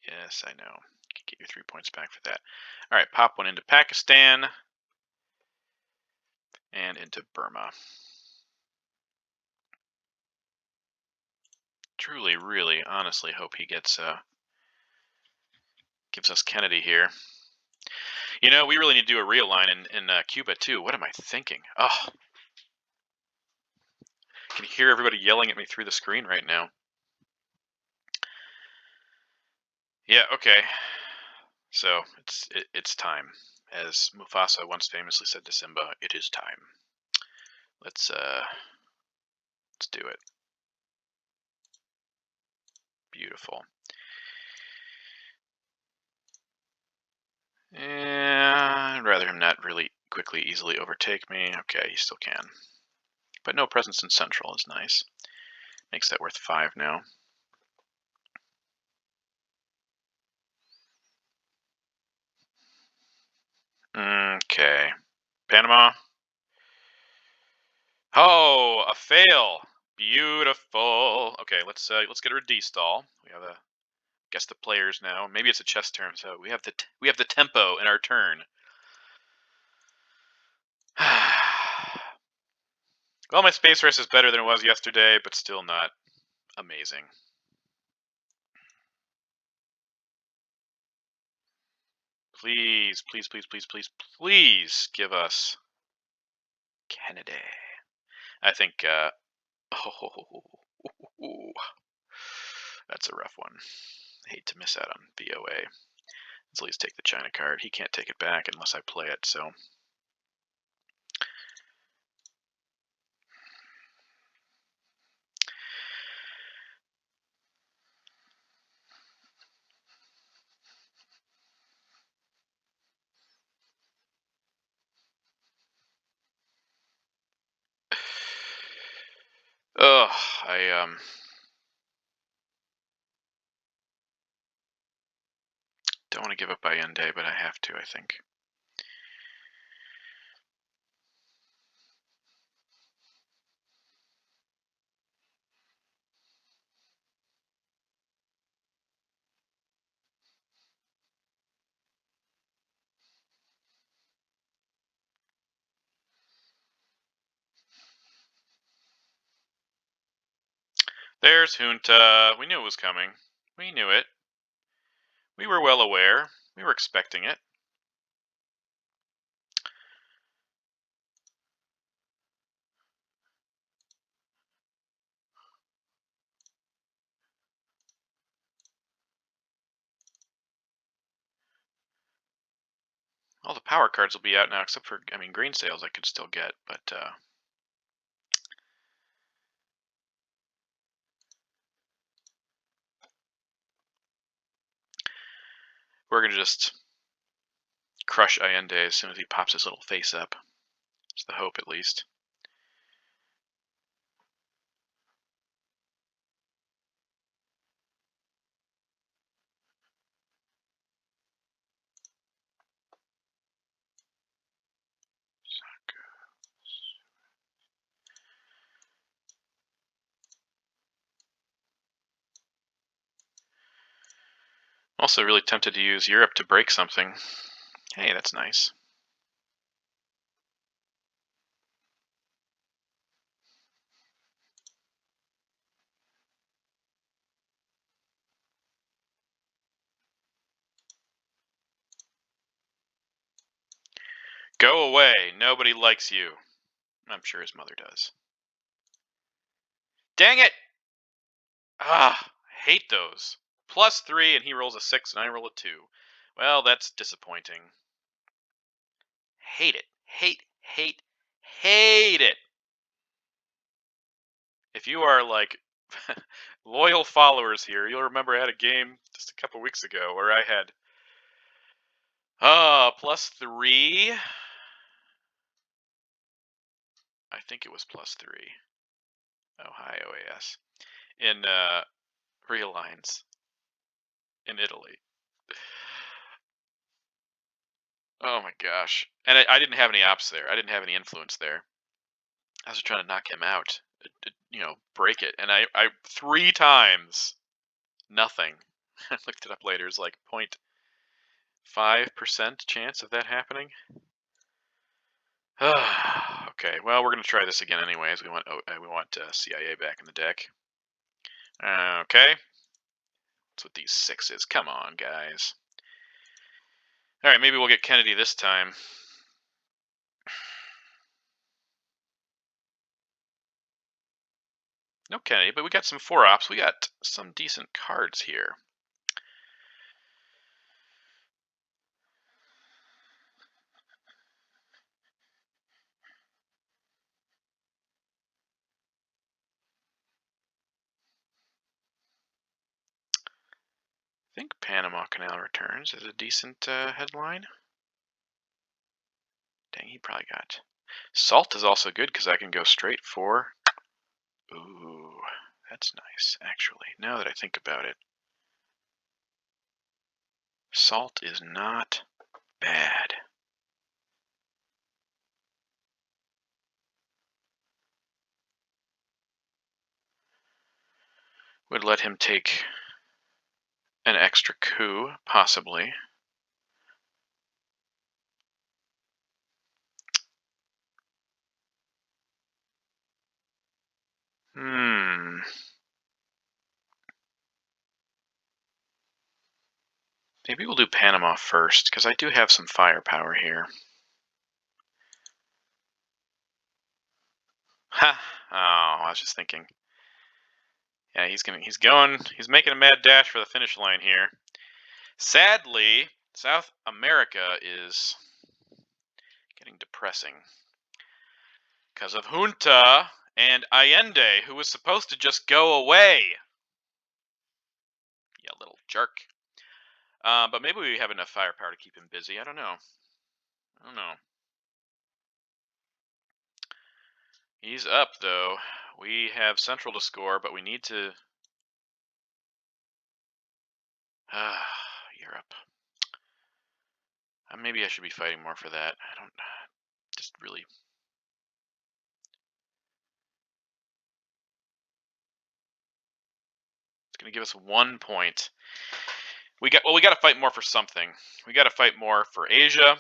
Yes, I know. Get your 3 points back for that. All right, pop 1 into Pakistan and into Burma. Truly, really, honestly hope he gets gives us Kennedy here. We really need to do a realign in Cuba too. What am I thinking? Oh, I can hear everybody yelling at me through the screen right now. Yeah, okay. So it's time. As Mufasa once famously said to Simba, it is time. Let's do it. Beautiful. Yeah, I'd rather him not really quickly, easily overtake me. Okay, he still can. But no presence in Central is nice. Makes that worth 5 now. Okay. Panama. Oh, a fail. Beautiful. Okay, let's get a de-stall. We have guess the players now. Maybe it's a chess term, so we have the tempo in our turn. Well, my space race is better than it was yesterday, but still not amazing. Please, please, please, please, please, please give us Kennedy. I think, oh, that's a rough one. I hate to miss out on VOA. Let's at least take the China card. He can't take it back unless I play it, so. Ugh, I don't want to give up by end day, but I have to, I think. There's Junta. We knew it was coming. We knew it. We were well aware. We were expecting it. All the power cards will be out now, except for, I mean, green sales I could still get, but we're gonna just crush Allende as soon as he pops his little face up. It's the hope, at least. Also really tempted to use Europe to break something. Hey, that's nice. Go away. Nobody likes you. I'm sure his mother does. Dang it! Ah, hate those. +3 and he rolls a 6 and I roll a 2. Well, that's disappointing. Hate it. Hate it. If you are like loyal followers here, you'll remember I had a game just a couple weeks ago where I had +3. I think it was +3. Ohio AS in Real Lines in Italy. Oh my gosh. And I didn't have any ops there. I didn't have any influence there. I was trying to knock him out, break it. And I 3 times, nothing. I looked it up later. It's like 0.5% chance of that happening. Okay, well, we're going to try this again anyways. We want CIA back in the deck. Okay. What's with these 6s? Come on, guys. All right, maybe we'll get Kennedy this time. No Kennedy, but we got some 4-ops. We got some decent cards here. I think Panama Canal returns is a decent headline. Dang, he probably got... Salt is also good because I can go straight for... Ooh, that's nice, actually, now that I think about it. Salt is not bad. Would let him take an extra coup, possibly. Maybe we'll do Panama first, because I do have some firepower here. Ha! Oh, I was just thinking. Yeah, he's making a mad dash for the finish line here. Sadly, South America is getting depressing because of Junta and Allende, who was supposed to just go away. You little jerk. But maybe we have enough firepower to keep him busy. I don't know. He's up, though. We have Central to score, but we need to... Europe. Maybe I should be fighting more for that. I don't... Just really... It's going to give us 1 point. We got to fight more for something. We got to fight more for Asia,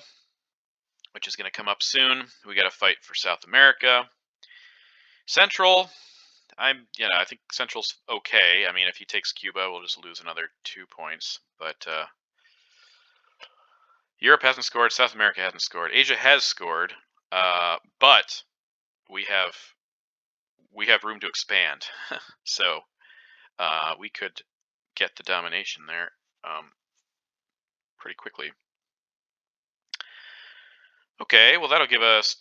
which is going to come up soon. We got to fight for South America. Central, I think Central's okay. I mean, if he takes Cuba, we'll just lose another 2 points. But Europe hasn't scored. South America hasn't scored. Asia has scored, but we have room to expand. So we could get the domination there pretty quickly. Okay, well that'll give us.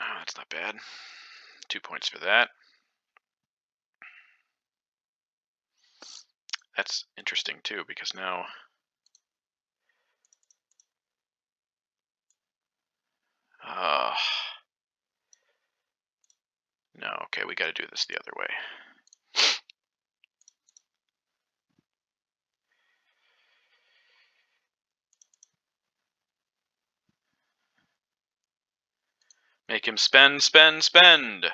Oh, that's not bad. 2 points for that. That's interesting too, because now. No, okay, we got to do this the other way. Make him spend, spend, spend.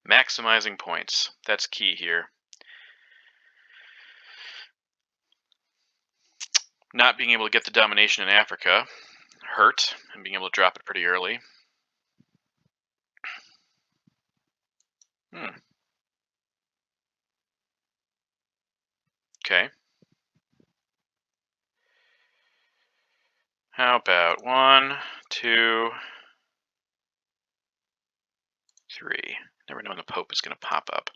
Maximizing points. That's key here. Not being able to get the domination in Africa hurt, and being able to drop it pretty early. Okay. How about 1, 2, 3? Never know when the Pope is going to pop up.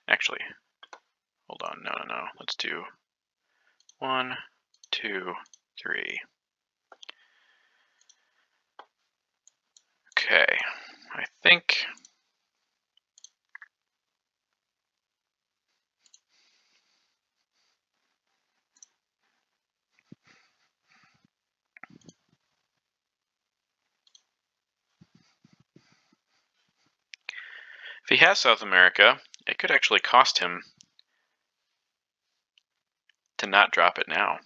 Actually, hold on. No. Let's do 1, 2, 3. Okay. I think. If he has South America, it could actually cost him to not drop it now.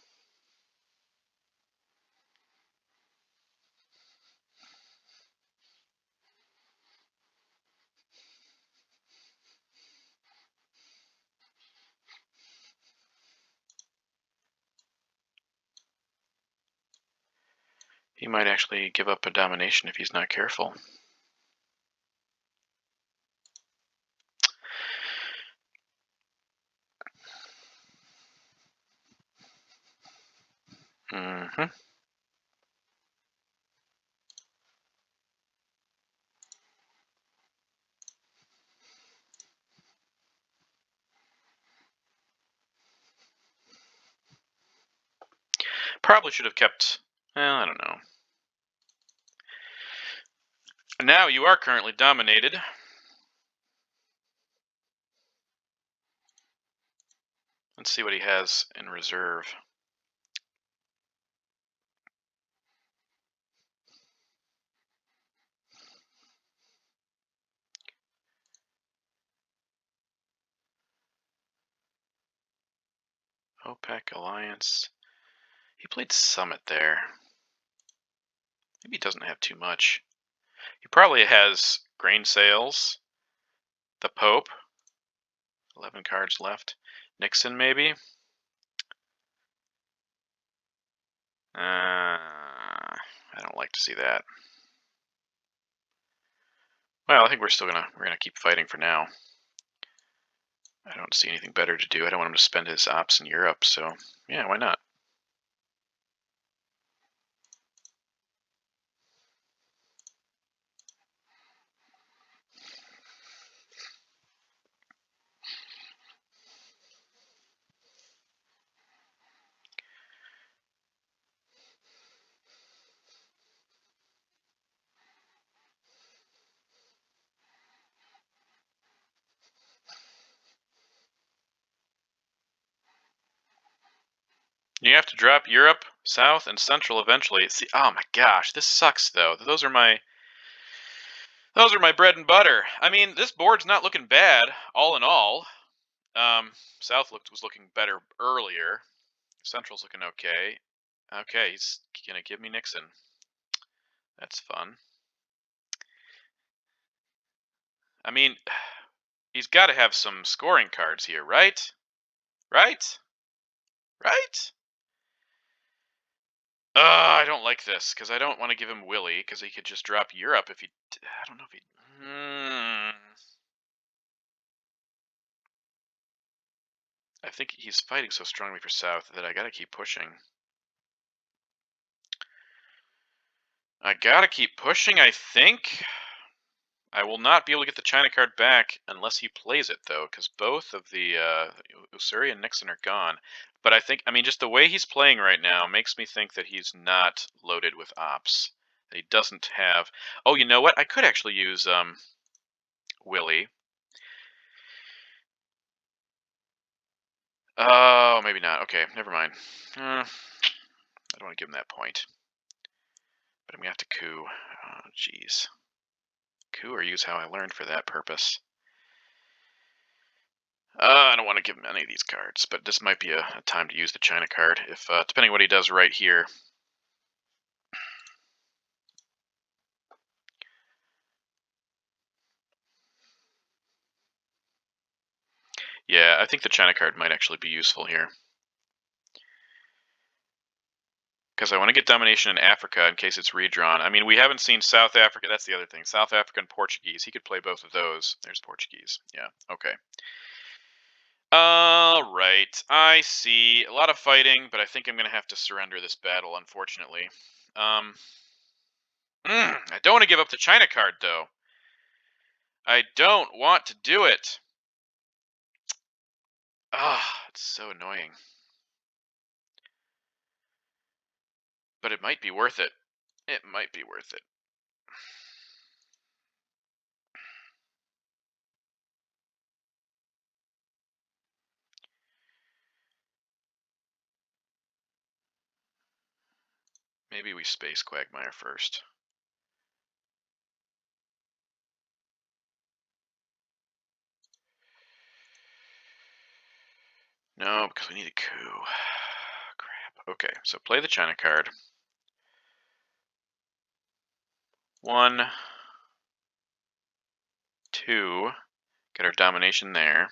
He might actually give up a domination if he's not careful. Mm-hmm. Probably should have kept. Well, I don't know. Now you are currently dominated. Let's see what he has in reserve. OPEC Alliance. He played Summit there. Maybe he doesn't have too much. He probably has grain sales, the Pope, 11 cards left. Nixon, maybe? I don't like to see that. Well, I think we're gonna keep fighting for now. I don't see anything better to do. I don't want him to spend his ops in Europe, so yeah, why not? You have to drop Europe, South, and Central eventually. See, oh my gosh, this sucks though. Those are my bread and butter. I mean, this board's not looking bad, all in all. South was looking better earlier. Central's looking okay. Okay, he's gonna give me Nixon. That's fun. I mean, he's got to have some scoring cards here, right? Right? Right? I don't like this because I don't want to give him Willie because he could just drop Europe if he. I don't know if he. I think he's fighting so strongly for South that I gotta keep pushing. I think. I will not be able to get the China card back unless he plays it, though, because both of the Usuri and Nixon are gone. But I mean, just the way he's playing right now makes me think that he's not loaded with ops. That he doesn't have. Oh, you know what? I could actually use Willie. Oh, maybe not. Okay, never mind. I don't want to give him that point. But I'm going to have to coup. Oh, jeez. Coup or use how I learned for that purpose. I don't want to give him any of these cards, but this might be a time to use the China card, if depending on what he does right here. Yeah, I think the China card might actually be useful here. Because I want to get domination in Africa in case it's redrawn. I mean, we haven't seen South Africa. That's the other thing. South Africa and Portuguese. He could play both of those. There's Portuguese. Yeah, okay. All right. I see. A lot of fighting, but I think I'm going to have to surrender this battle, unfortunately. I don't want to give up the China card, though. I don't want to do it. It's so annoying. But it might be worth it. It might be worth it. Maybe we space Quagmire first. No, because we need a coup. Crap. Okay, so play the China card. 1, 2. Get our domination there.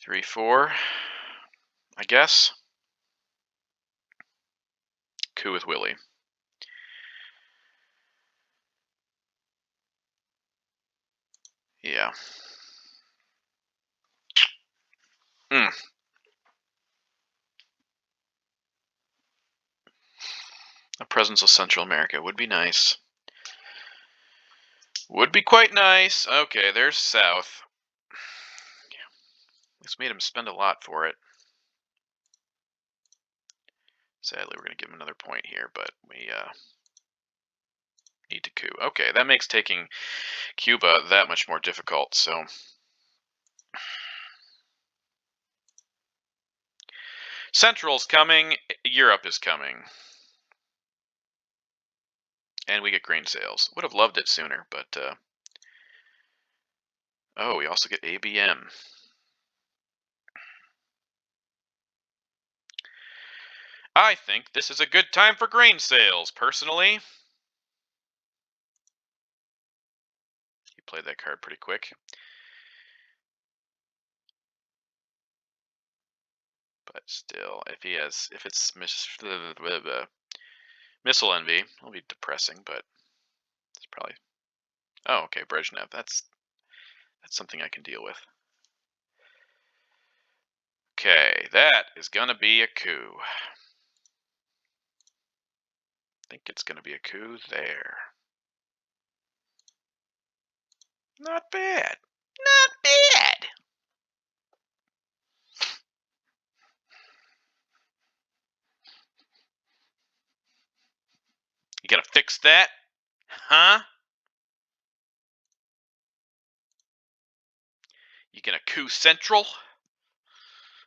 3, 4. I guess. Coup with Willie. Yeah. A presence of Central America would be nice. Would be quite nice. Okay, there's South. This made him spend a lot for it. Sadly, we're going to give him another point here, but we need to coup. Okay, that makes taking Cuba that much more difficult, so... Central's coming, Europe is coming. And we get grain sales. Would have loved it sooner, but... Oh, we also get ABM. I think this is a good time for grain sales, personally. He played that card pretty quick. But still, if it's missile envy, it'll be depressing, but it's probably... Oh, okay, Brezhnev. That's something I can deal with. Okay, that is gonna be a coup. I think it's gonna be a coup there. Not bad. Not bad. You gotta fix that? Huh? You gonna coup Central?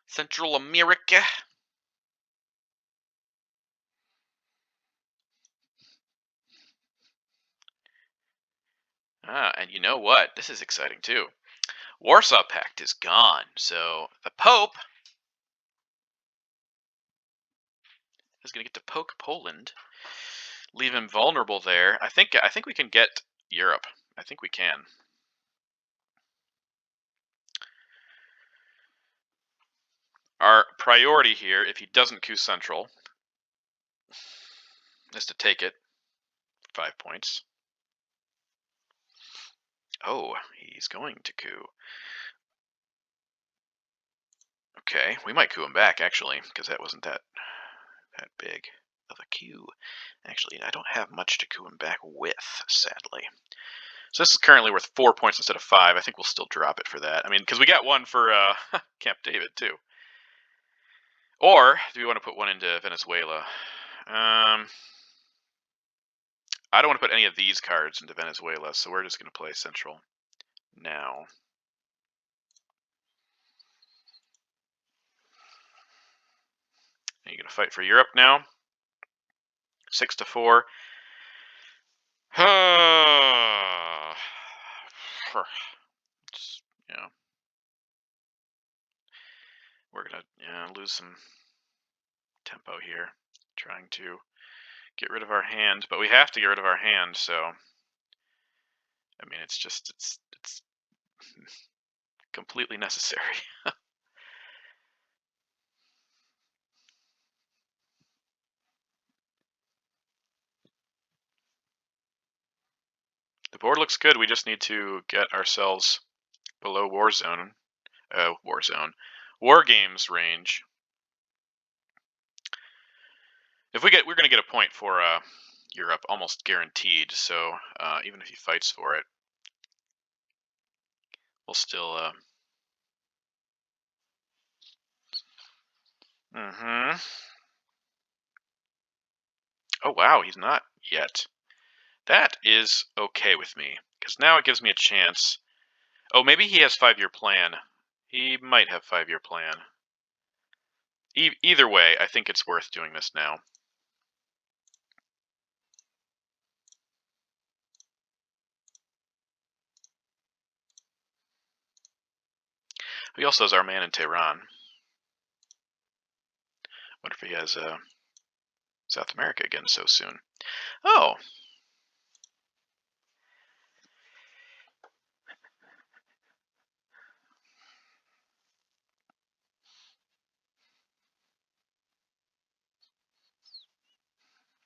Central America? And you know what? This is exciting too. Warsaw Pact is gone, so the Pope is gonna get to poke Poland, leave him vulnerable there. I think we can get Europe. I think we can. Our priority here, if he doesn't coup Central, is to take it. 5 points. Oh, he's going to coup. Okay, we might coup him back, actually, because that wasn't that big of a coup. Actually, I don't have much to coup him back with, sadly. So this is currently worth 4 points instead of 5. I think we'll still drop it for that. I mean, because we got one for Camp David, too. Or, do we want to put one into Venezuela? I don't want to put any of these cards into Venezuela, so we're just going to play Central now. Are you going to fight for Europe now? 6-4. Yeah. We're going to lose some tempo here, trying to get rid of our hand, but we have to get rid of our hand, so I mean, it's completely necessary. The board looks good. We just need to get ourselves below war games range. If we're going to get a point for Europe, almost guaranteed. So even if he fights for it, we'll still. Oh wow, he's not yet. That is okay with me, because now it gives me a chance. Oh, maybe he has 5-year plan. He might have 5-year plan. Either way, I think it's worth doing this now. He also has our man in Tehran. Wonder if he has South America again so soon. Oh.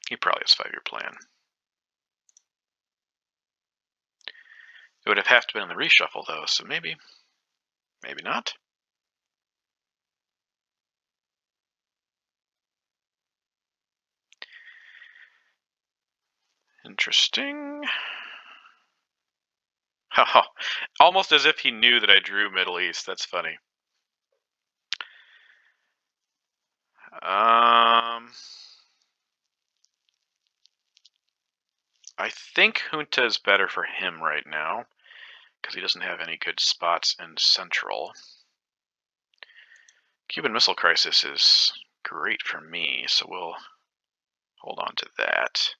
He probably has 5-year plan. It would have to been in the reshuffle, though, so maybe not. Interesting. Oh, almost as if he knew that I drew Middle East. That's funny. I think Junta is better for him right now, because he doesn't have any good spots in Central. Cuban Missile Crisis is great for me, so we'll hold on to that.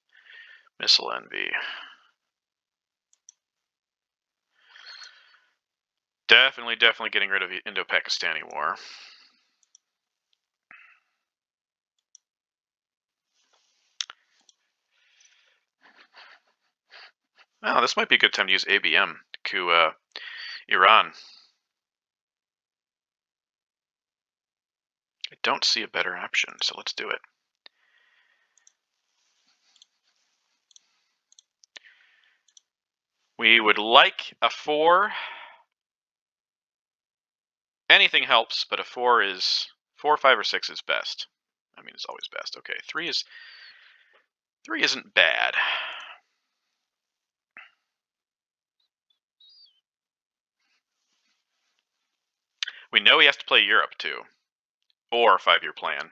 Missile Envy. Definitely getting rid of the Indo-Pakistani War. Oh, this might be a good time to use ABM to coup Iran. I don't see a better option, so let's do it. We would like a 4. Anything helps, but a 4 is 4, 5, or 6 is best. I mean, it's always best. Okay, 3 isn't bad. We know he has to play Europe too, or 5-year plan.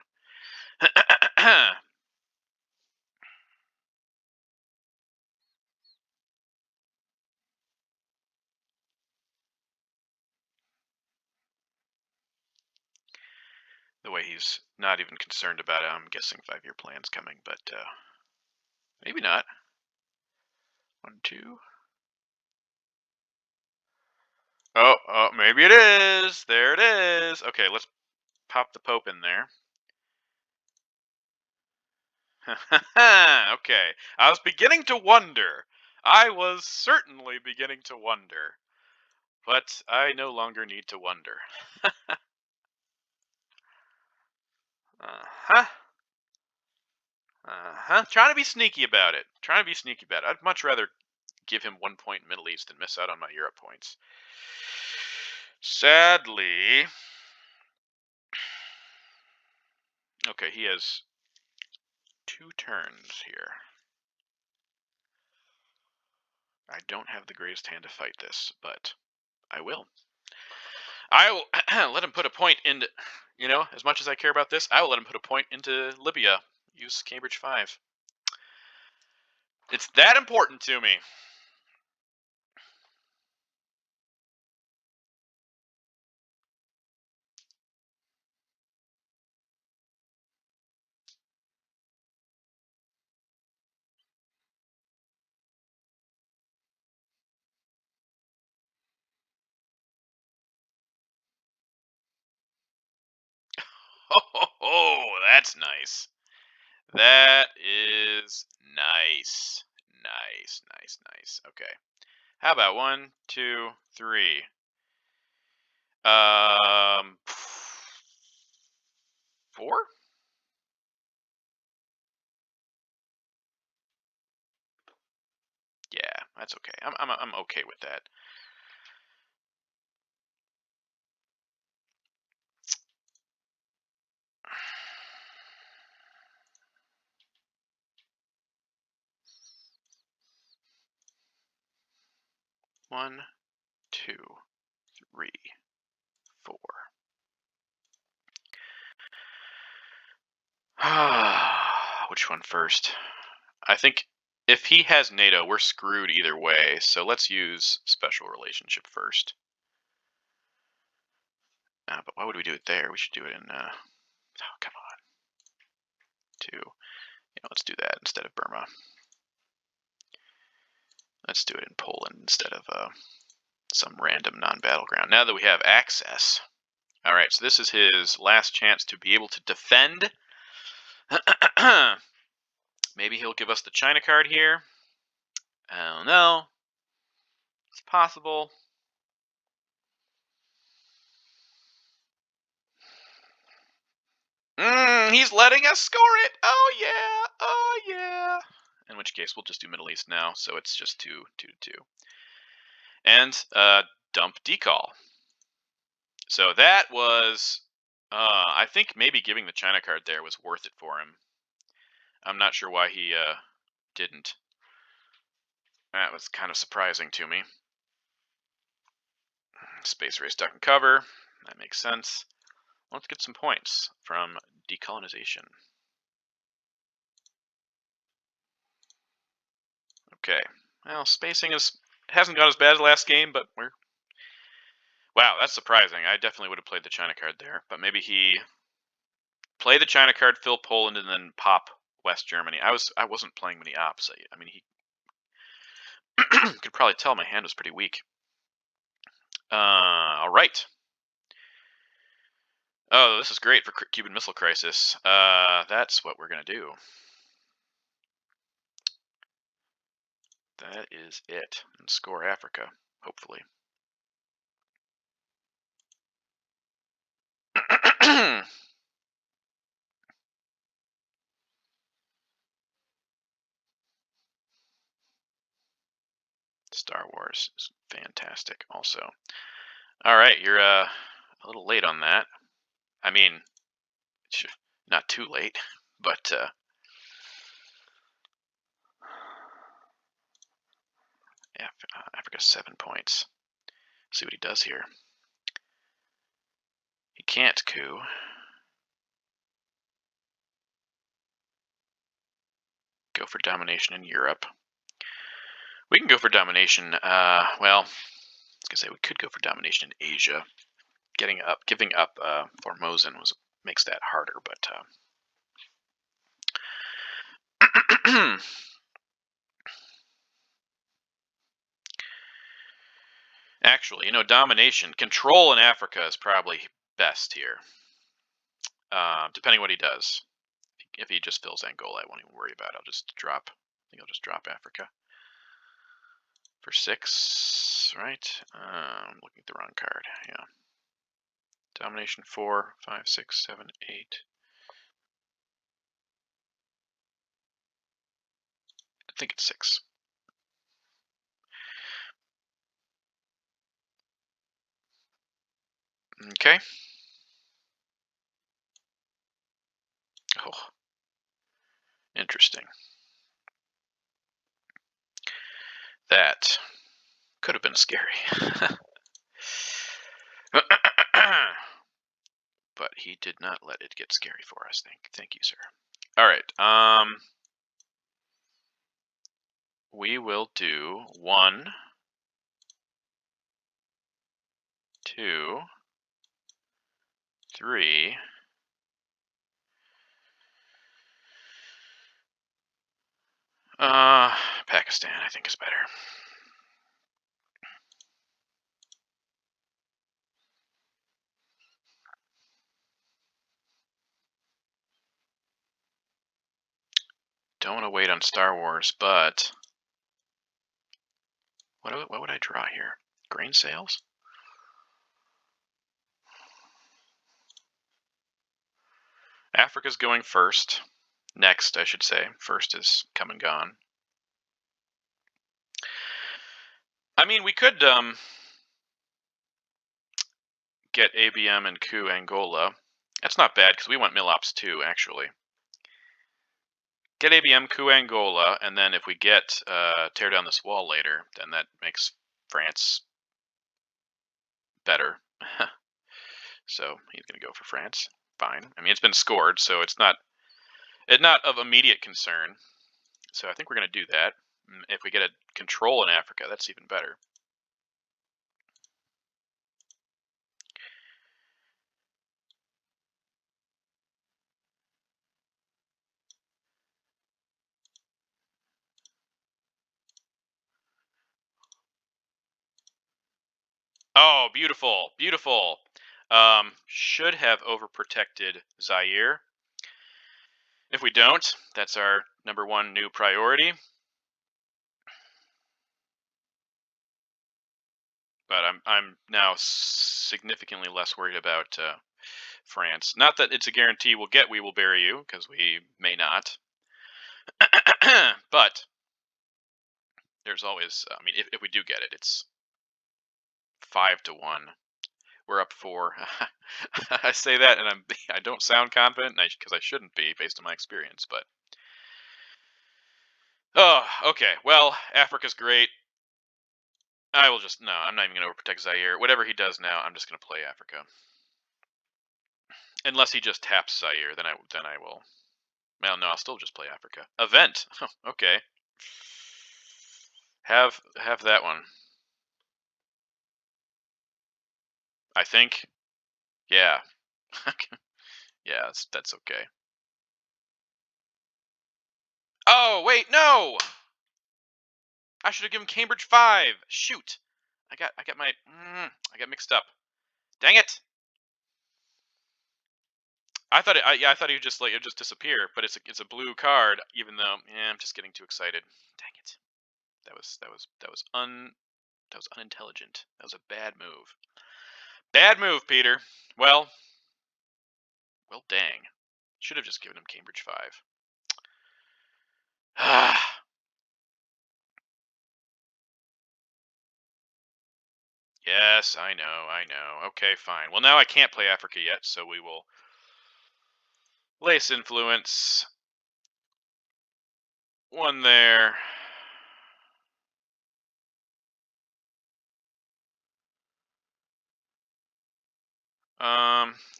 The way he's not even concerned about it, I'm guessing 5-year plan's coming, but maybe not. 1, 2. Oh, maybe it is. There it is. Okay, let's pop the Pope in there. Okay, I was beginning to wonder. I was certainly beginning to wonder, but I no longer need to wonder. Uh-huh. Uh-huh. Trying to be sneaky about it. Trying to be sneaky about it. I'd much rather give him 1 point in Middle East and miss out on my Europe points. Sadly. Okay, he has 2 turns here. I don't have the greatest hand to fight this, but I will. I will let him put a point into, as much as I care about this, I will let him put a point into Libya. Use Cambridge 5. It's that important to me. Oh, that's nice. That is nice. Nice, nice, nice. Okay. How about 1, 2, 3? Um, 4? Yeah, that's okay. I'm okay with that. One, 2, 3, 4. Which one first? I think if he has NATO, we're screwed either way. So let's use special relationship first. But why would we do it there? We should do it in. Oh, come on. 2. Let's do that instead of Burma. Let's do it in Poland instead of some random non-battleground. Now that we have access. All right, so this is his last chance to be able to defend. Maybe he'll give us the China card here. I don't know. It's possible. He's letting us score it. Oh yeah. Oh yeah. In which case, we'll just do Middle East now. So it's just 2 to 2. And dump decal. So that was, I think maybe giving the China card there was worth it for him. I'm not sure why he didn't. That was kind of surprising to me. Space race duck and cover. That makes sense. Let's get some points from decolonization. Okay. Well, spacing hasn't gone as bad as last game, but we're... Wow, that's surprising. I definitely would have played the China card there, but maybe he play the China card, fill Poland, and then pop West Germany. I wasn't playing many ops. I mean, he could probably tell my hand was pretty weak. All right. Oh, this is great for Cuban Missile Crisis. That's what we're gonna do. That is it. And score Africa, hopefully. Star Wars is fantastic also. All right, you're a little late on that. I mean, not too late, but Africa 7 points. See what he does here. He can't coup. Go for domination in Europe. We can go for domination. Well, I was gonna say we could go for domination in Asia. Giving up Formosan makes that harder, but actually, domination, control in Africa is probably best here. Depending what he does. If he just fills Angola, I won't even worry about it. I think I'll just drop Africa. For 6, right? I'm looking at the wrong card. Yeah. Domination 4, 5, 6, 7, 8. I think it's 6. Okay. Oh, interesting. That could have been scary. But he did not let it get scary for us. Thank you, sir. All right. We will do 1, 2, 3. Pakistan, I think, is better. Don't want to wait on Star Wars, but what would I draw here? Grain sales? Africa's going first. Next, I should say. First is come and gone. I mean, we could get ABM and coup Angola. That's not bad because we want Milops too, actually. Get ABM, coup Angola, and then if we get tear down this wall later, then that makes France better. So he's going to go for France. Fine. I mean, it's been scored, so it's not of immediate concern. So I think we're going to do that. If we get a control in Africa, that's even better. Oh, beautiful, beautiful. Should have overprotected Zaire. If we don't, that's our #1 new priority. But I'm now significantly less worried about France. Not that it's a guarantee we'll get We Will Bury You, because we may not. But there's always, I mean, if we do get it, it's 5-1. We're up 4. I say that, and I don't sound confident, because I shouldn't be based on my experience. But oh, okay. Well, Africa's great. I will just I'm not even gonna overprotect Zaire. Whatever he does now, I'm just gonna play Africa. Unless he just taps Zaire, then I will. Well, no, I'll still just play Africa. Event. Okay. Have that one. I think. Yeah. Yeah, that's okay. Oh, wait, no! I should have given Cambridge 5. Shoot. I got I got mixed up. Dang it. I thought I thought he would just it just disappear, but it's a blue card even though I'm just getting too excited. Dang it. That was unintelligent. That was a bad move. Bad move, Peter. Well, dang. Should have just given him Cambridge 5. Yes, I know. Okay, fine. Well, now I can't play Africa yet, so we will lace influence. 1 there.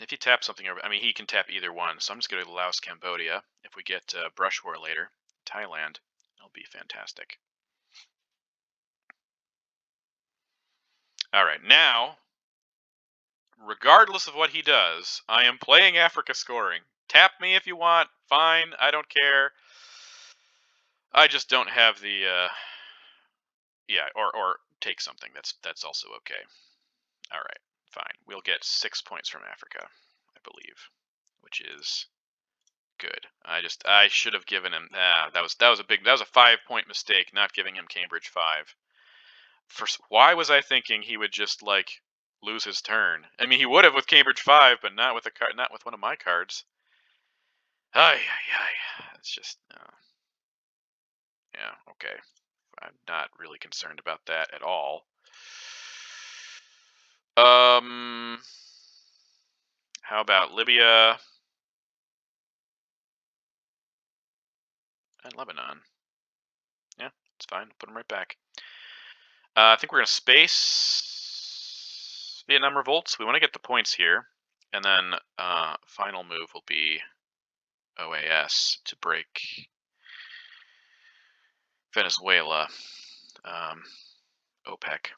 If he taps something over, I mean, he can tap either one, so I'm just going to Laos, Cambodia. If we get Brush War later, Thailand, it'll be fantastic. All right, now, regardless of what he does, I am playing Africa scoring. Tap me if you want, fine, I don't care. I just don't have the, yeah, or take something, that's also okay. All right, fine, we'll get 6 points from Africa, I believe, which is good. I should have given him that was a 5-point mistake not giving him Cambridge 5. Why was I thinking he would just like lose his turn? I mean, he would have with Cambridge 5, but not with a card, not with one of my cards. Ay, ay, ay. It's just, yeah, okay. I'm not really concerned about that at all. How about Libya and Lebanon? Yeah, it's fine. Put them right back. I think we're gonna space Vietnam revolts. We want to get the points here, and then final move will be OAS to break Venezuela, OPEC.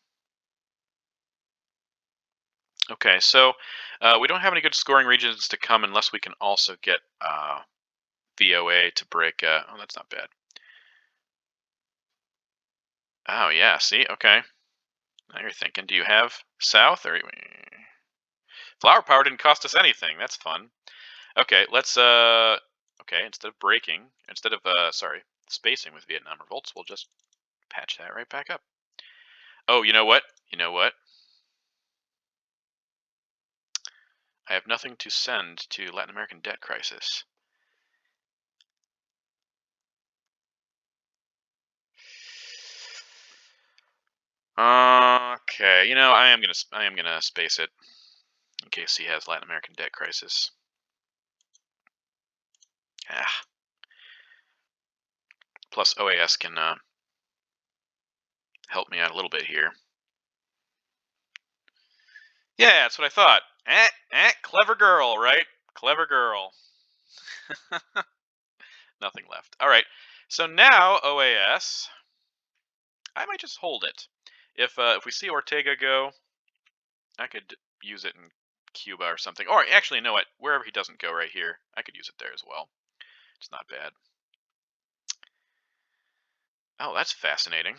Okay, so we don't have any good scoring regions to come unless we can also get VOA to break. Oh, that's not bad. Oh yeah, see, okay. Now you're thinking, do you have South or flower power didn't cost us anything? That's fun. Okay, let's okay, instead of breaking, instead of sorry, spacing with Vietnam revolts, we'll just patch that right back up. Oh, you know what? You know what? I have nothing to send to Latin American debt crisis. Okay, you know, I am gonna space it in case he has Latin American debt crisis. Ah. Plus OAS can help me out a little bit here. Yeah, that's what I thought. Clever girl, right? Clever girl. Nothing left. All right. So now OAS, I might just hold it. If we see Ortega go, I could use it in Cuba or something. Or actually, you know what? Wherever he doesn't go right here, I could use it there as well. It's not bad. Oh, that's fascinating.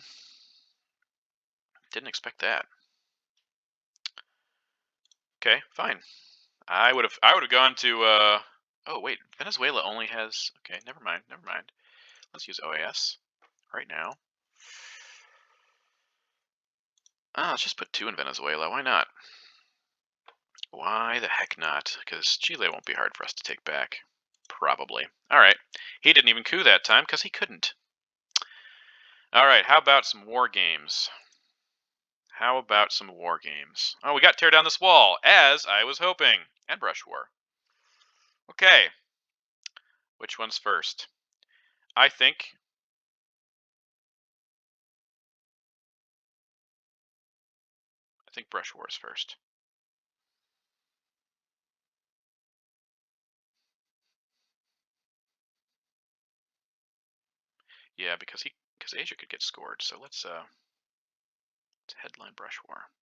Didn't expect that. Okay, fine. I would have gone to oh wait, Venezuela only has okay, never mind. Let's use OAS right now. Let's just put 2 in Venezuela. Why not? Why the heck not? Because Chile won't be hard for us to take back. Probably. Alright. He didn't even coup that time because he couldn't. Alright, how about some war games? Oh, we got Tear Down This Wall, as I was hoping. And Brush War. Okay. Which one's first? I think Brush War is first. Yeah, because Asia could get scored. So let's headline Brush War.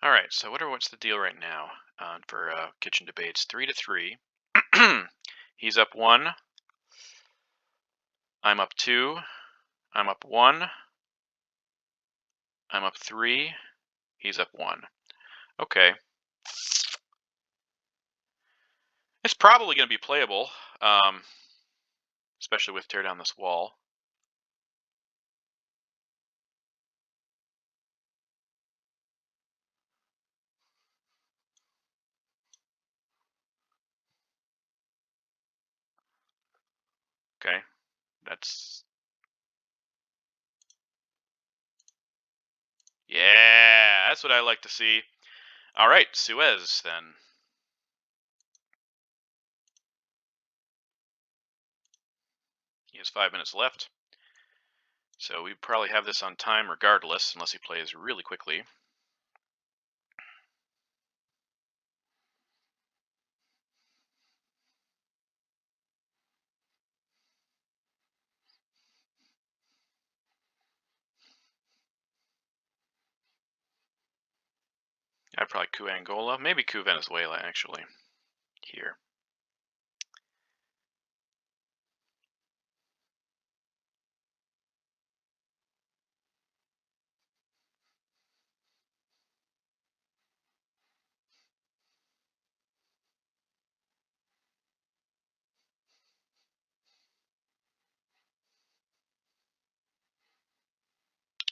All right. So what's the deal right now for kitchen debates? 3-3. He's up 1. I'm up 2. I'm up 1. I'm up 3. He's up 1. Okay. It's probably going to be playable, especially with Tear Down This Wall. Okay. Yeah, that's what I like to see. All right, Suez then. He has 5 minutes left. So we probably have this on time regardless, unless he plays really quickly. I'd probably coup Angola, maybe coup Venezuela actually, here.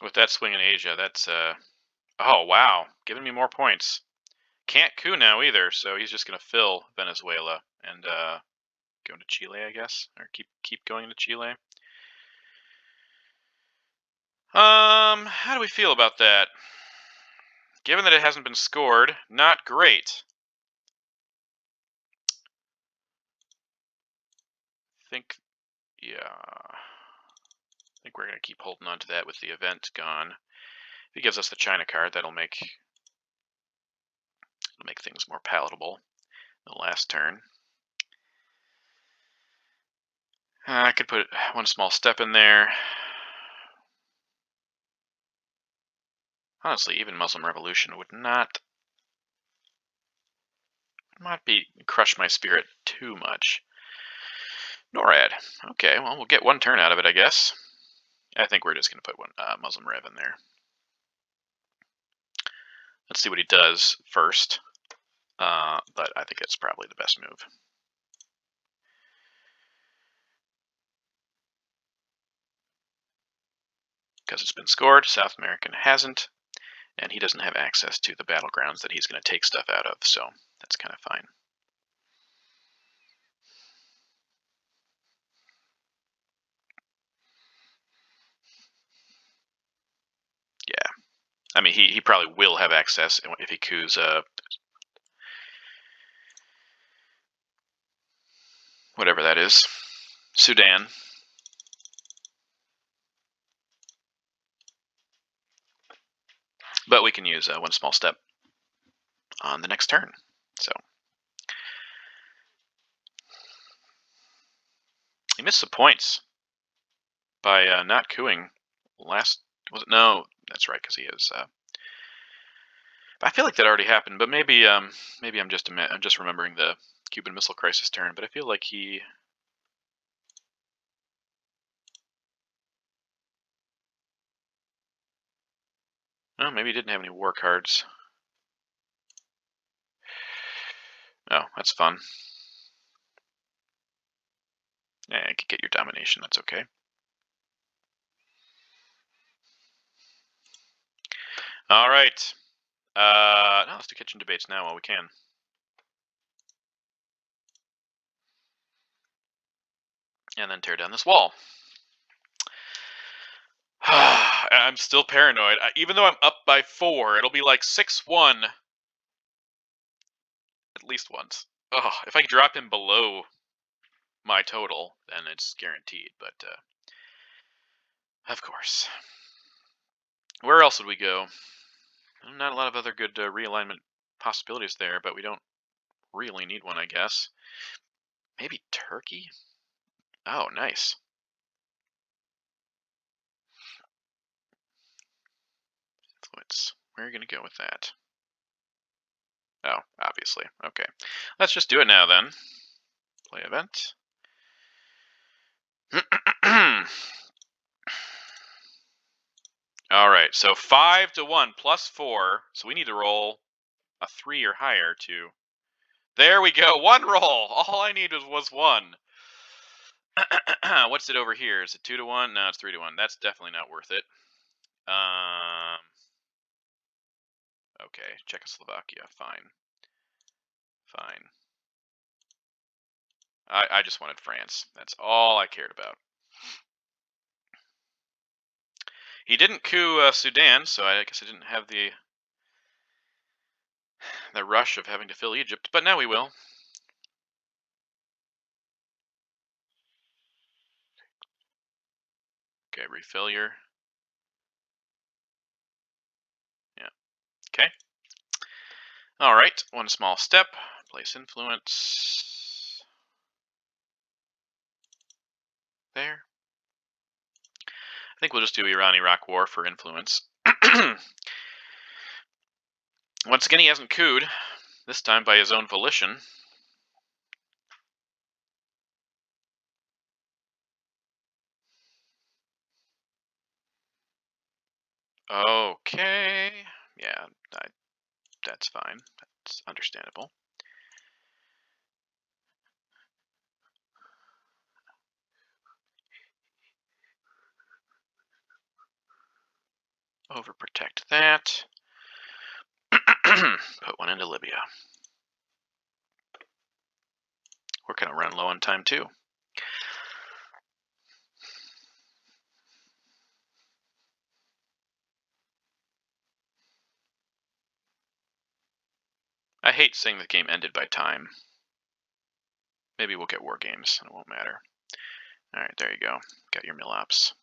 With that swing in Asia, that's oh wow, giving me more points. Can't coup now either, so he's just gonna fill Venezuela and go to Chile, I guess, or keep going to Chile. How do we feel about that? Given that it hasn't been scored, not great. Yeah. I think we're gonna keep holding on to that with the event gone. If he gives us the China card, that'll make things more palatable. The last turn. I could put one small step in there. Honestly, even Muslim Revolution would not be crush my spirit too much. NORAD. Okay, well, we'll get one turn out of it, I guess. I think we're just going to put one Muslim Rev in there. Let's see what he does first. But I think it's probably the best move. Because it's been scored, South American hasn't, and he doesn't have access to the battlegrounds that he's going to take stuff out of, so that's kind of fine. Yeah. I mean, he probably will have access if he coups whatever that is, Sudan. But we can use one small step on the next turn. So he missed some points by not cooing last. Was it? No, that's right, because he is. I feel like that already happened, but maybe I'm just remembering the Cuban Missile Crisis turn. But I feel like he. Oh, maybe he didn't have any war cards. Oh, that's fun. Yeah, I could get your domination. That's okay. All right. Now let's do kitchen debates now while we can. And then tear down this wall. I'm still paranoid. Even though I'm up by 4, it'll be like 6-1 at least once. Oh, if I can drop him below my total, then it's guaranteed. But of course, where else would we go? Not a lot of other good realignment possibilities there, but we don't really need one, I guess. Maybe Turkey? Oh, nice. Influence. Where are you going to go with that? Oh, obviously. Okay. Let's just do it now, then. Play event. All right, so 5-1 plus 4. So we need to roll a 3 or higher to. There we go. One roll. All I needed was one. What's it over here? Is it 2-1? No, it's 3-1. That's definitely not worth it. Okay, Czechoslovakia. Fine. Fine. I just wanted France. That's all I cared about. He didn't coup Sudan, so I guess I didn't have the rush of having to fill Egypt, but now we will. Okay, refill your. Yeah. Okay. All right, one small step. Place influence. There. I think we'll just do Iran-Iraq war for influence. Once again, he hasn't cooed, this time by his own volition. Okay. Yeah, that's fine. That's understandable. Overprotect that. Put one into Libya. We're kind of running low on time too. I hate saying the game ended by time. Maybe we'll get war games, and it won't matter. Alright, there you go. Got your mill ops.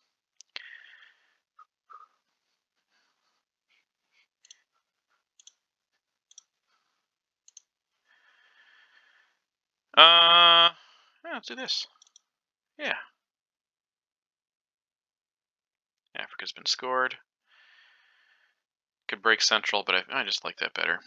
Yeah, let's do this. Yeah. Africa's been scored. Could break Central, but I just like that better.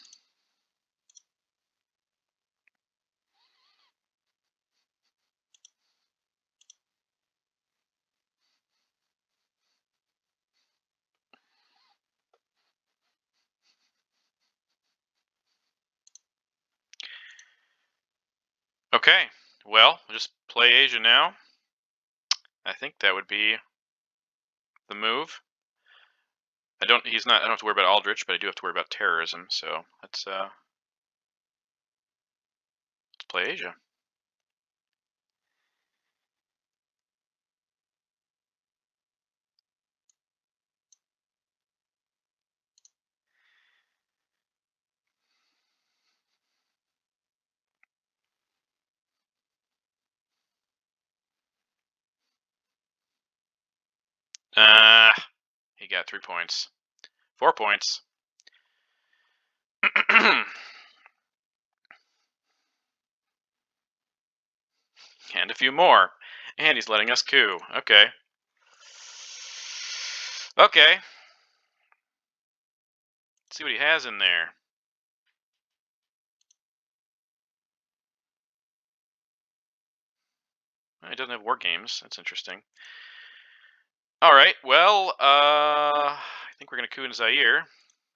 Okay, well, we'll just play Asia now. I think that would be the move. I don't have to worry about Aldrich, but I do have to worry about terrorism, so let's play Asia. He got 3 points. 4 points. And a few more. And he's letting us coup. Okay. Okay. Let's see what he has in there. He doesn't have war games. That's interesting. All right. Well, I think we're going to coup in Zaire.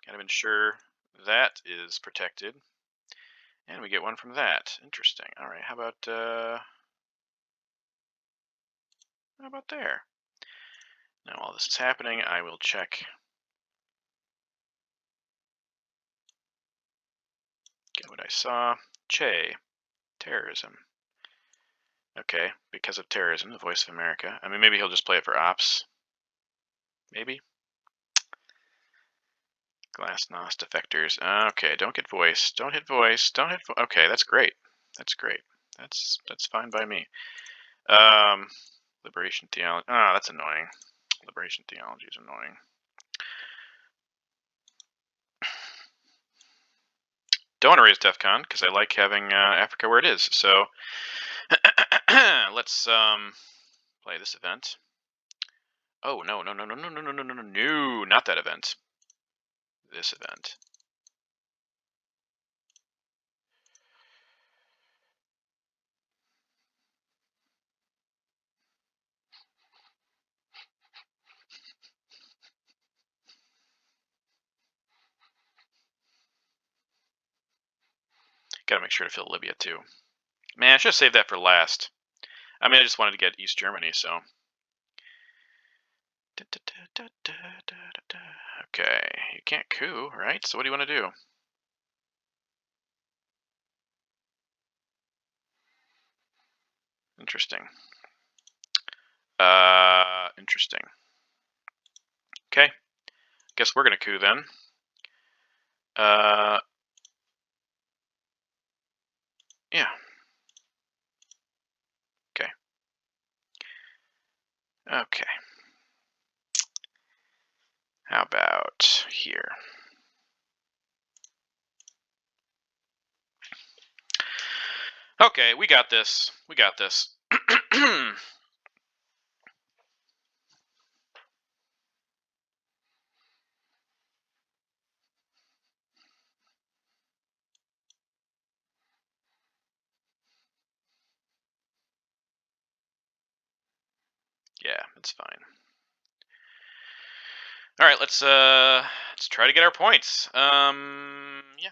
Kind of ensure that is protected. And we get one from that. Interesting. All right. How about there? Now, while this is happening, I will check. Get what I saw. Che. Terrorism. Okay. Because of terrorism, the voice of America. I mean, maybe he'll just play it for ops. Maybe. Glasnost defectors. Okay, don't get voice. Don't hit voice. Don't hit. Okay, that's great. That's great. That's fine by me. Liberation theology. Ah, that's annoying. Liberation theology is annoying. Don't want to raise DEFCON because I like having Africa where it is. So let's play this event. Oh no, not that event. This event. Gotta make sure to fill Libya too. Man, I should have saved that for last. I mean, I just wanted to get East Germany, so. Okay, you can't coup, right? So what do you want to do? Interesting. Interesting. Okay, guess we're gonna coup then. Yeah. Okay. Okay. How about here? Okay, we got this. We got this. Yeah, it's fine. All right, let's try to get our points. Yeah.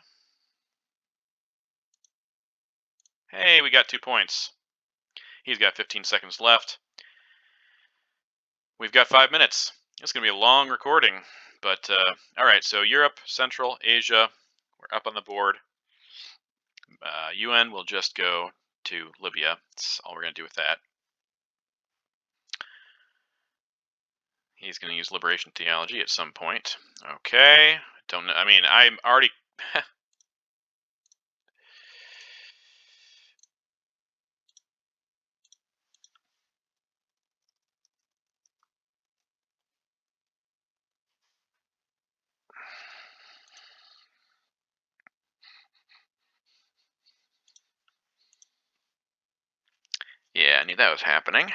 Hey, we got 2 points. He's got 15 seconds left. We've got 5 minutes. It's gonna be a long recording. But all right, so Europe, Central Asia, we're up on the board. UN will just go to Libya. That's all we're going to do with that. He's going to use liberation theology at some point. Okay. Don't know. I mean, I'm already... Yeah, I knew that was happening.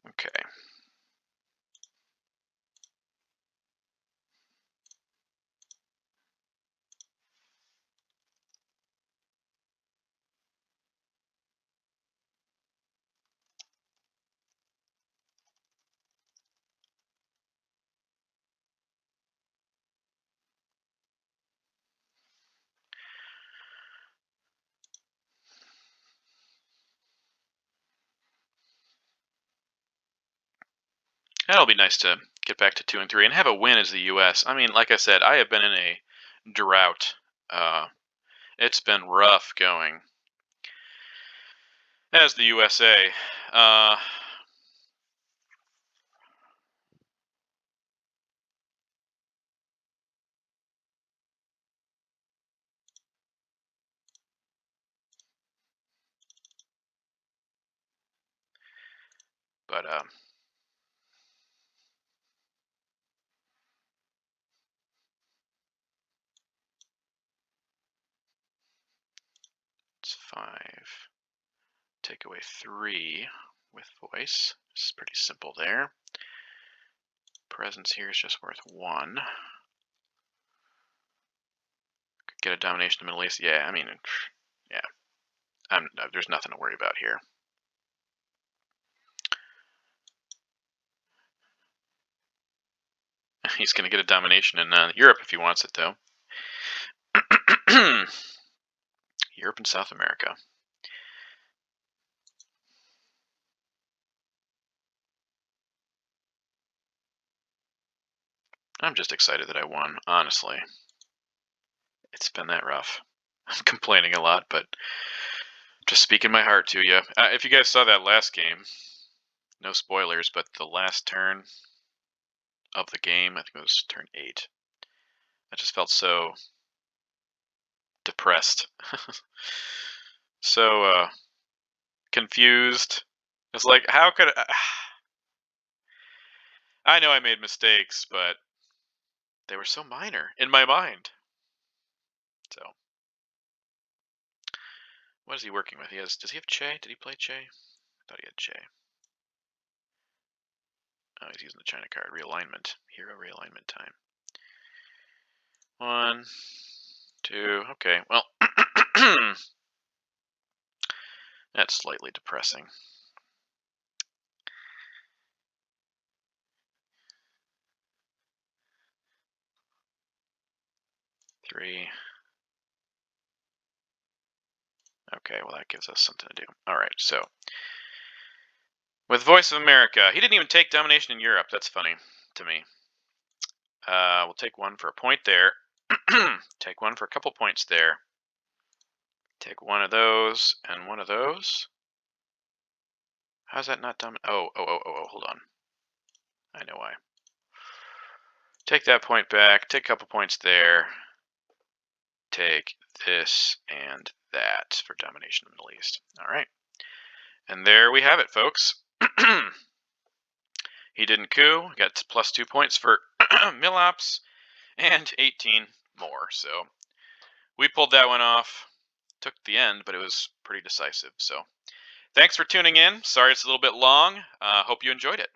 Okay. That'll be nice to get back to 2 and 3 and have a win as the U.S. I mean, like I said, I have been in a drought. It's been rough going as the USA. But it's 5. Take away 3 with voice. This is pretty simple there. Presence here is just worth 1. Could get a domination in the Middle East. Yeah, I mean, yeah. There's nothing to worry about here. He's going to get a domination in Europe if he wants it, though. Europe and South America. I'm just excited that I won, honestly. It's been that rough. I'm complaining a lot, but just speaking my heart to you. If you guys saw that last game, no spoilers, but the last turn of the game, I think it was turn 8, I just felt so depressed. So confused. It's like, how could I know I made mistakes, but they were so minor in my mind. So, what is he working with? Does he have Che? Did he play Che? I thought he had Che. Oh, he's using the China card. Realignment. Hero realignment time. 1, 2. Okay, well, that's slightly depressing. 3. Okay, well, that gives us something to do. All right, so with Voice of America, he didn't even take domination in Europe. That's funny to me. We'll take 1 for a point there. Take 1 for a couple points there. Take 1 of those and 1 of those. How's that not dominant? Oh, hold on. I know why. Take that point back. Take a couple points there. Take this and that for domination of the Middle East. All right. And there we have it, folks. He didn't coup. Got plus 2 points for Milops and 18 more. So we pulled that one off. Took the end, but it was pretty decisive. So thanks for tuning in. Sorry it's a little bit long. Hope you enjoyed it.